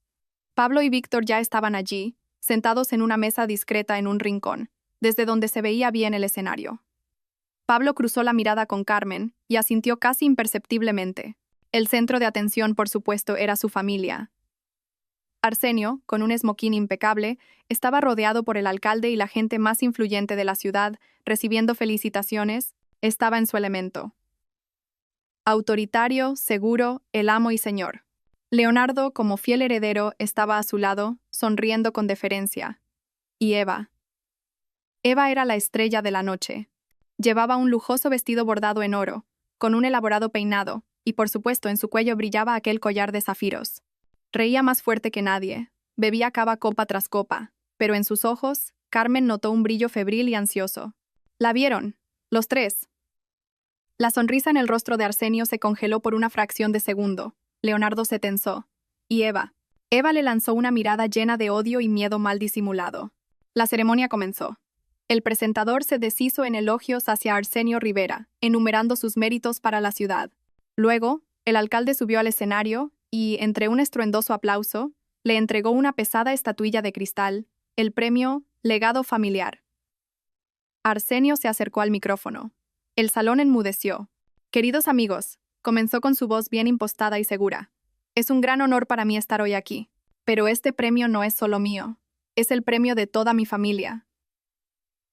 Speaker 1: Pablo y Víctor ya estaban allí, sentados en una mesa discreta en un rincón, desde donde se veía bien el escenario. Pablo cruzó la mirada con Carmen y asintió casi imperceptiblemente. El centro de atención, por supuesto, era su familia. Arsenio, con un esmoquín impecable, estaba rodeado por el alcalde y la gente más influyente de la ciudad, recibiendo felicitaciones, estaba en su elemento. Autoritario, seguro, el amo y señor. Leonardo, como fiel heredero, estaba a su lado, sonriendo con deferencia. Y Eva. Eva era la estrella de la noche. Llevaba un lujoso vestido bordado en oro, con un elaborado peinado, y por supuesto en su cuello brillaba aquel collar de zafiros. Reía más fuerte que nadie, bebía cava copa tras copa, pero en sus ojos, Carmen notó un brillo febril y ansioso. La vieron, los 3. La sonrisa en el rostro de Arsenio se congeló por una fracción de segundo. Leonardo se tensó. Y Eva. Eva le lanzó una mirada llena de odio y miedo mal disimulado. La ceremonia comenzó. El presentador se deshizo en elogios hacia Arsenio Rivera, enumerando sus méritos para la ciudad. Luego, el alcalde subió al escenario y, entre un estruendoso aplauso, le entregó una pesada estatuilla de cristal, el premio Legado Familiar. Arsenio se acercó al micrófono. El salón enmudeció. «Queridos amigos», comenzó con su voz bien impostada y segura. «Es un gran honor para mí estar hoy aquí. Pero este premio no es solo mío. Es el premio de toda mi familia.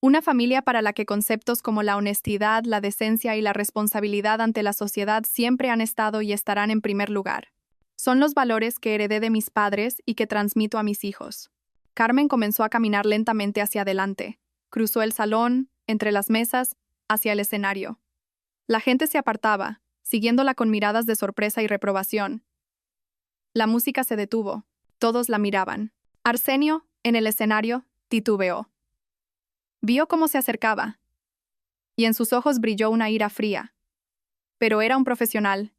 Speaker 1: Una familia para la que conceptos como la honestidad, la decencia y la responsabilidad ante la sociedad siempre han estado y estarán en primer lugar. Son los valores que heredé de mis padres y que transmito a mis hijos». Carmen comenzó a caminar lentamente hacia adelante. Cruzó el salón, entre las mesas, hacia el escenario. La gente se apartaba, siguiéndola con miradas de sorpresa y reprobación. La música se detuvo. Todos la miraban. Arsenio, en el escenario, titubeó. Vio cómo se acercaba, y en sus ojos brilló una ira fría. Pero era un profesional.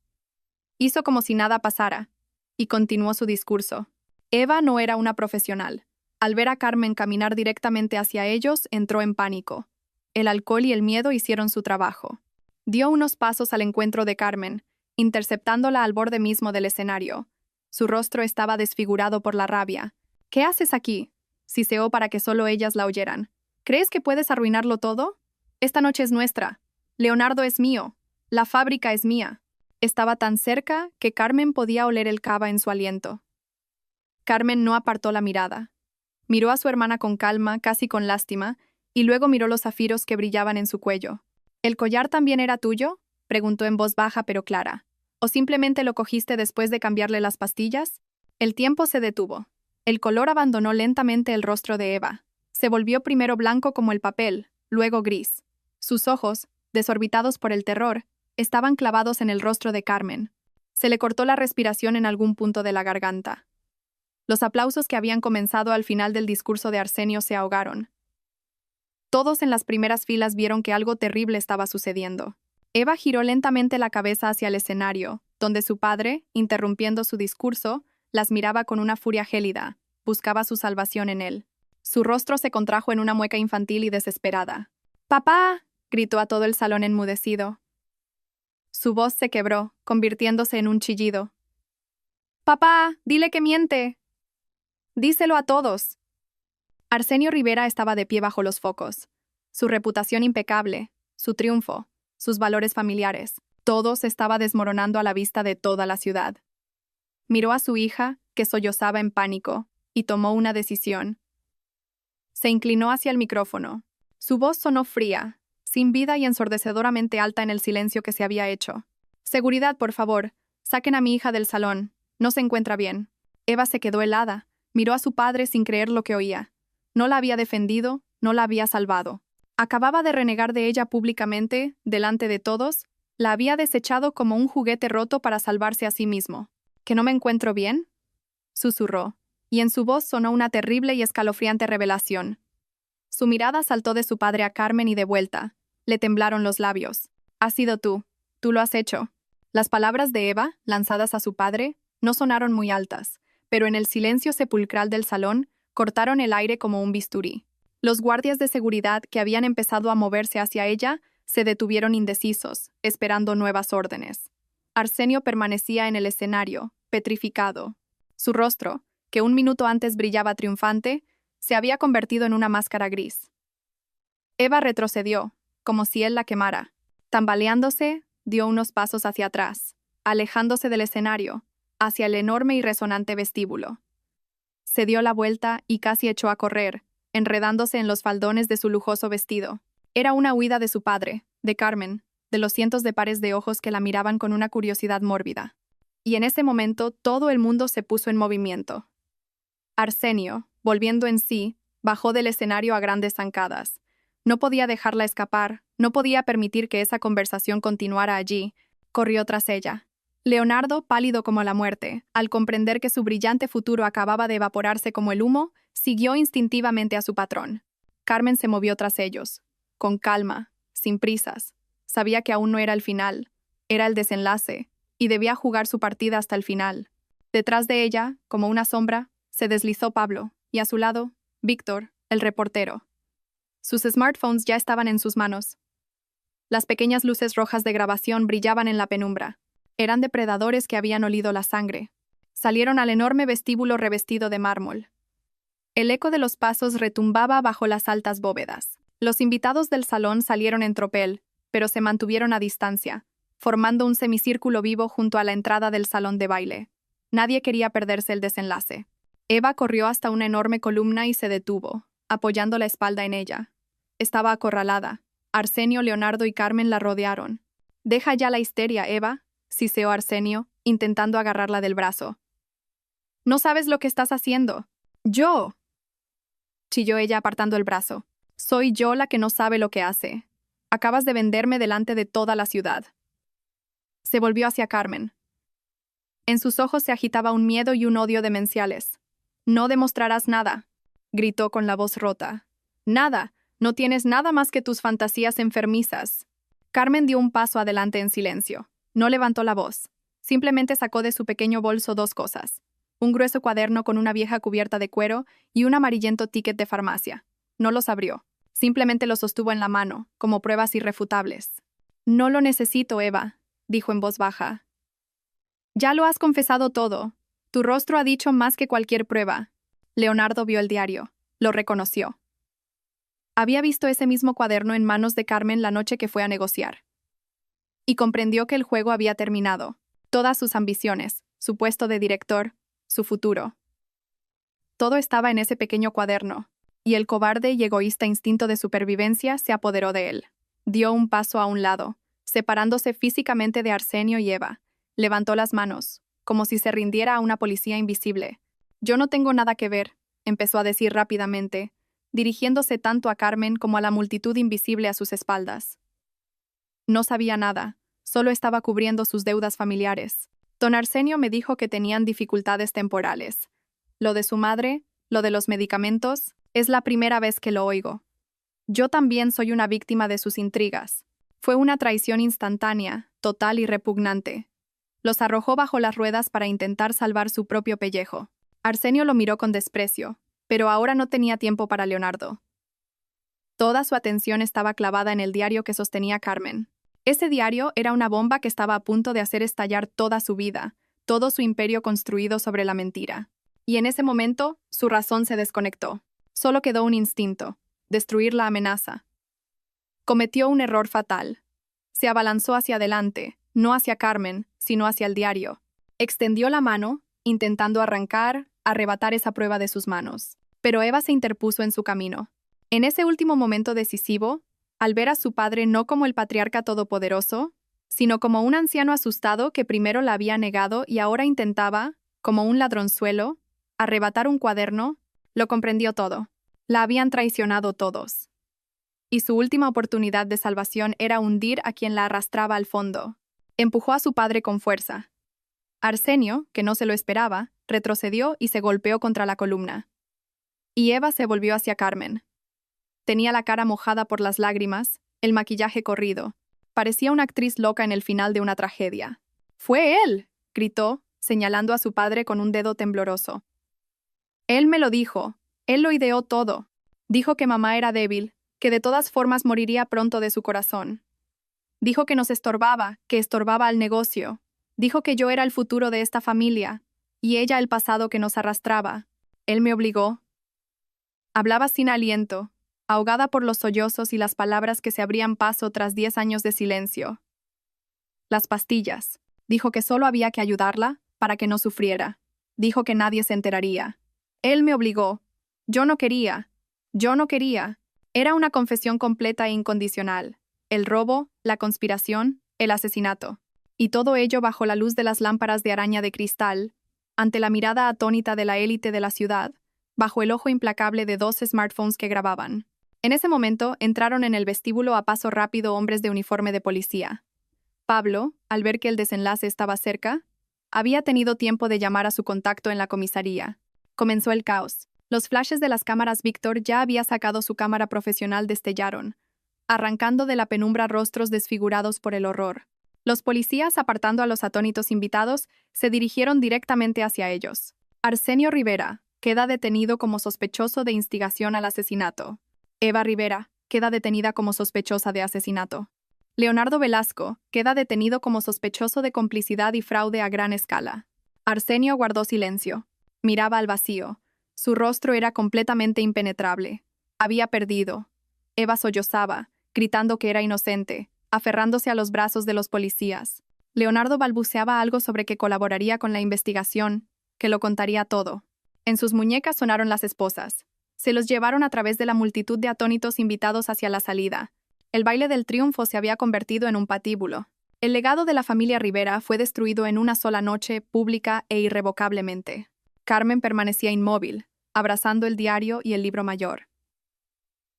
Speaker 1: Hizo como si nada pasara, y continuó su discurso. Eva no era una profesional. Al ver a Carmen caminar directamente hacia ellos, entró en pánico. El alcohol y el miedo hicieron su trabajo. Dio unos pasos al encuentro de Carmen, interceptándola al borde mismo del escenario. Su rostro estaba desfigurado por la rabia. «¿Qué haces aquí?», siseó para que solo ellas la oyeran. «¿Crees que puedes arruinarlo todo? Esta noche es nuestra. Leonardo es mío. La fábrica es mía. Estaba tan cerca que Carmen podía oler el cava en su aliento. Carmen no apartó la mirada. Miró a su hermana con calma, casi con lástima, y luego miró los zafiros que brillaban en su cuello. ¿El collar también era tuyo?, preguntó en voz baja pero clara. ¿O simplemente lo cogiste después de cambiarle las pastillas? El tiempo se detuvo. El color abandonó lentamente el rostro de Eva. Se volvió primero blanco como el papel, luego gris. Sus ojos, desorbitados por el terror, estaban clavados en el rostro de Carmen. Se le cortó la respiración en algún punto de la garganta. Los aplausos que habían comenzado al final del discurso de Arsenio se ahogaron. Todos en las primeras filas vieron que algo terrible estaba sucediendo. Eva giró lentamente la cabeza hacia el escenario, donde su padre, interrumpiendo su discurso, las miraba con una furia gélida, buscaba su salvación en él. Su rostro se contrajo en una mueca infantil y desesperada. ¡Papá!, gritó a todo el salón enmudecido. Su voz se quebró, convirtiéndose en un chillido. ¡Papá, dile que miente! ¡Díselo a todos! Arsenio Rivera estaba de pie bajo los focos. Su reputación impecable, su triunfo, sus valores familiares, todo se estaba desmoronando a la vista de toda la ciudad. Miró a su hija, que sollozaba en pánico, y tomó una decisión. Se inclinó hacia el micrófono. Su voz sonó fría, sin vida y ensordecedoramente alta en el silencio que se había hecho. «Seguridad, por favor. Saquen a mi hija del salón. No se encuentra bien». Eva se quedó helada. Miró a su padre sin creer lo que oía. No la había defendido, no la había salvado. Acababa de renegar de ella públicamente, delante de todos. La había desechado como un juguete roto para salvarse a sí mismo. ¿Que no me encuentro bien?, susurró, y en su voz sonó una terrible y escalofriante revelación. Su mirada saltó de su padre a Carmen y de vuelta. Le temblaron los labios. «Has sido tú. Tú lo has hecho». Las palabras de Eva, lanzadas a su padre, no sonaron muy altas, pero en el silencio sepulcral del salón cortaron el aire como un bisturí. Los guardias de seguridad que habían empezado a moverse hacia ella se detuvieron indecisos, esperando nuevas órdenes. Arsenio permanecía en el escenario, petrificado. Su rostro, que un minuto antes brillaba triunfante, se había convertido en una máscara gris. Eva retrocedió, como si él la quemara. Tambaleándose, dio unos pasos hacia atrás, alejándose del escenario, hacia el enorme y resonante vestíbulo. Se dio la vuelta y casi echó a correr, enredándose en los faldones de su lujoso vestido. Era una huida de su padre, de Carmen, de los cientos de pares de ojos que la miraban con una curiosidad mórbida. Y en ese momento todo el mundo se puso en movimiento. Arsenio, volviendo en sí, bajó del escenario a grandes zancadas. No podía dejarla escapar, no podía permitir que esa conversación continuara allí. Corrió tras ella. Leonardo, pálido como la muerte, al comprender que su brillante futuro acababa de evaporarse como el humo, siguió instintivamente a su patrón. Carmen se movió tras ellos, con calma, sin prisas. Sabía que aún no era el final, era el desenlace, y debía jugar su partida hasta el final. Detrás de ella, como una sombra, se deslizó Pablo, y a su lado, Víctor, el reportero. Sus smartphones ya estaban en sus manos. Las pequeñas luces rojas de grabación brillaban en la penumbra. Eran depredadores que habían olido la sangre. Salieron al enorme vestíbulo revestido de mármol. El eco de los pasos retumbaba bajo las altas bóvedas. Los invitados del salón salieron en tropel, pero se mantuvieron a distancia, formando un semicírculo vivo junto a la entrada del salón de baile. Nadie quería perderse el desenlace. Eva corrió hasta una enorme columna y se detuvo, apoyando la espalda en ella. Estaba acorralada. Arsenio, Leonardo y Carmen la rodearon. «Deja ya la histeria, Eva», siseó Arsenio, intentando agarrarla del brazo. «No sabes lo que estás haciendo». «¿Yo?», chilló ella apartando el brazo. «Soy yo la que no sabe lo que hace. Acabas de venderme delante de toda la ciudad». Se volvió hacia Carmen. En sus ojos se agitaba un miedo y un odio demenciales. «No demostrarás nada», gritó con la voz rota. «Nada. No tienes nada más que tus fantasías enfermizas». Carmen dio un paso adelante en silencio. No levantó la voz. Simplemente sacó de su pequeño bolso dos cosas: un grueso cuaderno con una vieja cubierta de cuero y un amarillento ticket de farmacia. No los abrió. Simplemente los sostuvo en la mano, como pruebas irrefutables. «No lo necesito, Eva», dijo en voz baja. «Ya lo has confesado todo. Tu rostro ha dicho más que cualquier prueba». Leonardo vio el diario. Lo reconoció. Había visto ese mismo cuaderno en manos de Carmen la noche que fue a negociar. y comprendió que el juego había terminado. Todas sus ambiciones, su puesto de director, su futuro. Todo estaba en ese pequeño cuaderno, y el cobarde y egoísta instinto de supervivencia se apoderó de él. Dio un paso a un lado, separándose físicamente de Arsenio y Eva. Levantó las manos, como si se rindiera a una policía invisible. «Yo no tengo nada que ver», empezó a decir rápidamente, dirigiéndose tanto a Carmen como a la multitud invisible a sus espaldas. No sabía nada, solo estaba cubriendo sus deudas familiares. Don Arsenio me dijo que tenían dificultades temporales. Lo de su madre, lo de los medicamentos, es la primera vez que lo oigo. Yo también soy una víctima de sus intrigas. Fue una traición instantánea, total y repugnante. Los arrojó bajo las ruedas para intentar salvar su propio pellejo. Arsenio lo miró con desprecio, pero ahora no tenía tiempo para Leonardo. Toda su atención estaba clavada en el diario que sostenía Carmen. Ese diario era una bomba que estaba a punto de hacer estallar toda su vida, todo su imperio construido sobre la mentira. Y en ese momento, su razón se desconectó. Solo quedó un instinto: destruir la amenaza. Cometió un error fatal. Se abalanzó hacia adelante, no hacia Carmen, sino hacia el diario. Extendió la mano, intentando arrebatar esa prueba de sus manos. Pero Eva se interpuso en su camino. En ese último momento decisivo, al ver a su padre no como el patriarca todopoderoso, sino como un anciano asustado que primero la había negado y ahora intentaba, como un ladronzuelo, arrebatar un cuaderno, lo comprendió todo. La habían traicionado todos. Y su última oportunidad de salvación era hundir a quien la arrastraba al fondo. Empujó a su padre con fuerza. Arsenio, que no se lo esperaba, retrocedió y se golpeó contra la columna. Y Eva se volvió hacia Carmen. Tenía la cara mojada por las lágrimas, el maquillaje corrido. Parecía una actriz loca en el final de una tragedia. «¡Fue él!», gritó, señalando a su padre con un dedo tembloroso. «Él me lo dijo. Él lo ideó todo. Dijo que mamá era débil, que de todas formas moriría pronto de su corazón. Dijo que nos estorbaba, que estorbaba al negocio. Dijo que yo era el futuro de esta familia, y ella el pasado que nos arrastraba. Él me obligó». Hablaba sin aliento, ahogada por los sollozos y las palabras que se abrían paso tras 10 años de silencio. Las pastillas. Dijo que solo había que ayudarla para que no sufriera. Dijo que nadie se enteraría. Él me obligó. Yo no quería. Yo no quería. Era una confesión completa e incondicional. El robo, la conspiración, el asesinato. Y todo ello bajo la luz de las lámparas de araña de cristal, ante la mirada atónita de la élite de la ciudad, bajo el ojo implacable de 2 smartphones que grababan. En ese momento entraron en el vestíbulo a paso rápido hombres de uniforme de policía. Pablo, al ver que el desenlace estaba cerca, había tenido tiempo de llamar a su contacto en la comisaría. Comenzó el caos. Los flashes de las cámaras Víctor ya había sacado su cámara profesional destellaron, arrancando de la penumbra rostros desfigurados por el horror. Los policías, apartando a los atónitos invitados, se dirigieron directamente hacia ellos. Arsenio Rivera queda detenido como sospechoso de instigación al asesinato. Eva Rivera queda detenida como sospechosa de asesinato. Leonardo Velasco queda detenido como sospechoso de complicidad y fraude a gran escala. Arsenio guardó silencio. Miraba al vacío. Su rostro era completamente impenetrable. Había perdido. Eva sollozaba, gritando que era inocente, aferrándose a los brazos de los policías. Leonardo balbuceaba algo sobre que colaboraría con la investigación, que lo contaría todo. En sus muñecas sonaron las esposas. Se los llevaron a través de la multitud de atónitos invitados hacia la salida. El baile del triunfo se había convertido en un patíbulo. El legado de la familia Rivera fue destruido en una sola noche, pública e irrevocablemente. Carmen permanecía inmóvil, abrazando el diario y el libro mayor.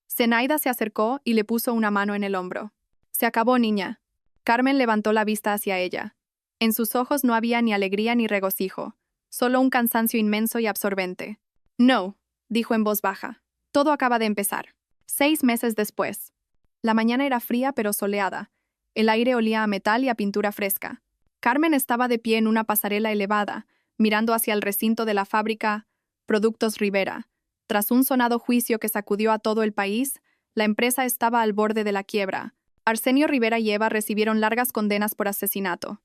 Speaker 1: Zenaida se acercó y le puso una mano en el hombro. «Se acabó, niña». Carmen levantó la vista hacia ella. En sus ojos no había ni alegría ni regocijo, solo un cansancio inmenso y absorbente. «No», dijo en voz baja. «Todo acaba de empezar». 6 meses después. La mañana era fría pero soleada. El aire olía a metal y a pintura fresca. Carmen estaba de pie en una pasarela elevada, mirando hacia el recinto de la fábrica Productos Rivera. Tras un sonado juicio que sacudió a todo el país, la empresa estaba al borde de la quiebra. Arsenio Rivera y Eva recibieron largas condenas por asesinato.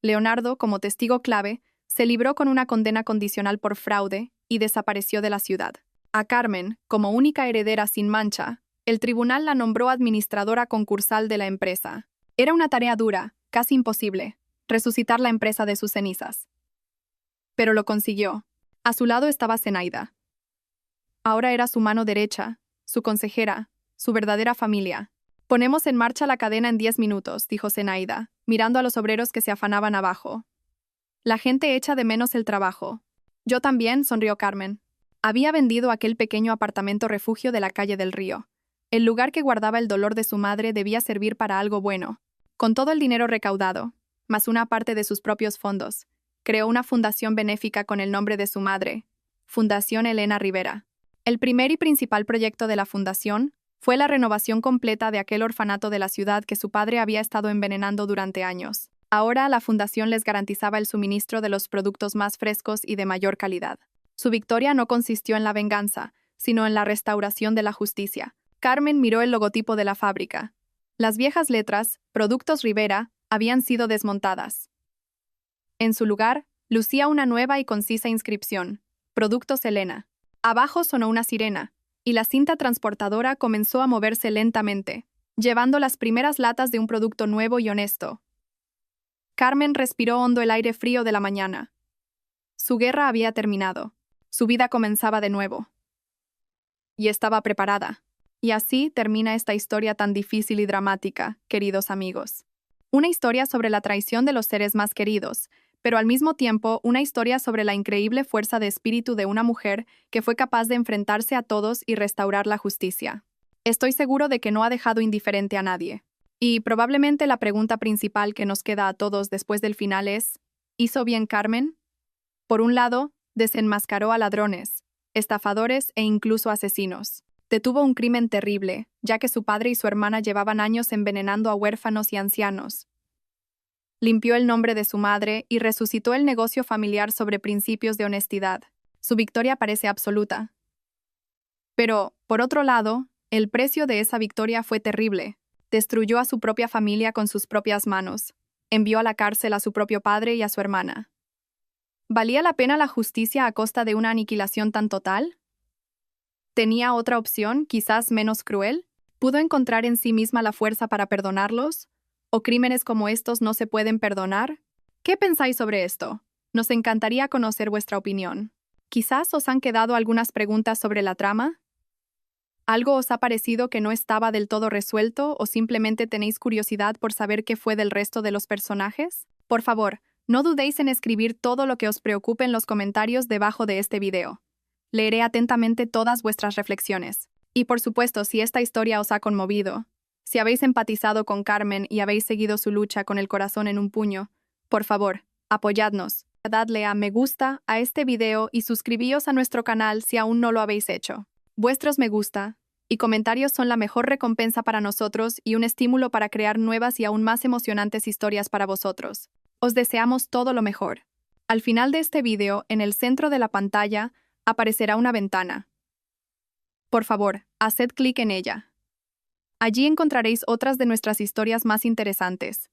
Speaker 1: Leonardo, como testigo clave, se libró con una condena condicional por fraude y desapareció de la ciudad. A Carmen, como única heredera sin mancha, el tribunal la nombró administradora concursal de la empresa. Era una tarea dura, casi imposible, resucitar la empresa de sus cenizas. Pero lo consiguió. A su lado estaba Zenaida. Ahora era su mano derecha, su consejera, su verdadera familia. Ponemos en marcha la cadena en 10 minutos, dijo Zenaida, mirando a los obreros que se afanaban abajo. La gente echa de menos el trabajo. Yo también, sonrió Carmen. Había vendido aquel pequeño apartamento refugio de la calle del río. El lugar que guardaba el dolor de su madre debía servir para algo bueno. Con todo el dinero recaudado, más una parte de sus propios fondos, creó una fundación benéfica con el nombre de su madre, Fundación Elena Rivera. El primer y principal proyecto de la fundación fue la renovación completa de aquel orfanato de la ciudad que su padre había estado envenenando durante años. Ahora la fundación les garantizaba el suministro de los productos más frescos y de mayor calidad. Su victoria no consistió en la venganza, sino en la restauración de la justicia. Carmen miró el logotipo de la fábrica. Las viejas letras, Productos Rivera, habían sido desmontadas. En su lugar, lucía una nueva y concisa inscripción, Productos Elena. Abajo sonó una sirena, y la cinta transportadora comenzó a moverse lentamente, llevando las primeras latas de un producto nuevo y honesto. Carmen respiró hondo el aire frío de la mañana. Su guerra había terminado. Su vida comenzaba de nuevo. Y estaba preparada. Y así termina esta historia tan difícil y dramática, queridos amigos. Una historia sobre la traición de los seres más queridos, pero al mismo tiempo una historia sobre la increíble fuerza de espíritu de una mujer que fue capaz de enfrentarse a todos y restaurar la justicia. Estoy seguro de que no ha dejado indiferente a nadie. Y probablemente la pregunta principal que nos queda a todos después del final es, ¿hizo bien Carmen? Por un lado, desenmascaró a ladrones, estafadores e incluso asesinos. Detuvo un crimen terrible, ya que su padre y su hermana llevaban años envenenando a huérfanos y ancianos. Limpió el nombre de su madre y resucitó el negocio familiar sobre principios de honestidad. Su victoria parece absoluta. Pero, por otro lado, el precio de esa victoria fue terrible. Destruyó a su propia familia con sus propias manos. Envió a la cárcel a su propio padre y a su hermana. ¿Valía la pena la justicia a costa de una aniquilación tan total? ¿Tenía otra opción, quizás menos cruel? ¿Pudo encontrar en sí misma la fuerza para perdonarlos? ¿O crímenes como estos no se pueden perdonar? ¿Qué pensáis sobre esto? Nos encantaría conocer vuestra opinión. Quizás os han quedado algunas preguntas sobre la trama. ¿Algo os ha parecido que no estaba del todo resuelto o simplemente tenéis curiosidad por saber qué fue del resto de los personajes? Por favor, no dudéis en escribir todo lo que os preocupe en los comentarios debajo de este video. Leeré atentamente todas vuestras reflexiones. Y por supuesto, si esta historia os ha conmovido, si habéis empatizado con Carmen y habéis seguido su lucha con el corazón en un puño, por favor, apoyadnos. Dadle a me gusta a este video y suscribíos a nuestro canal si aún no lo habéis hecho. Vuestros me gusta y comentarios son la mejor recompensa para nosotros y un estímulo para crear nuevas y aún más emocionantes historias para vosotros. Os deseamos todo lo mejor. Al final de este video, en el centro de la pantalla, aparecerá una ventana. Por favor, haced clic en ella. Allí encontraréis otras de nuestras historias más interesantes.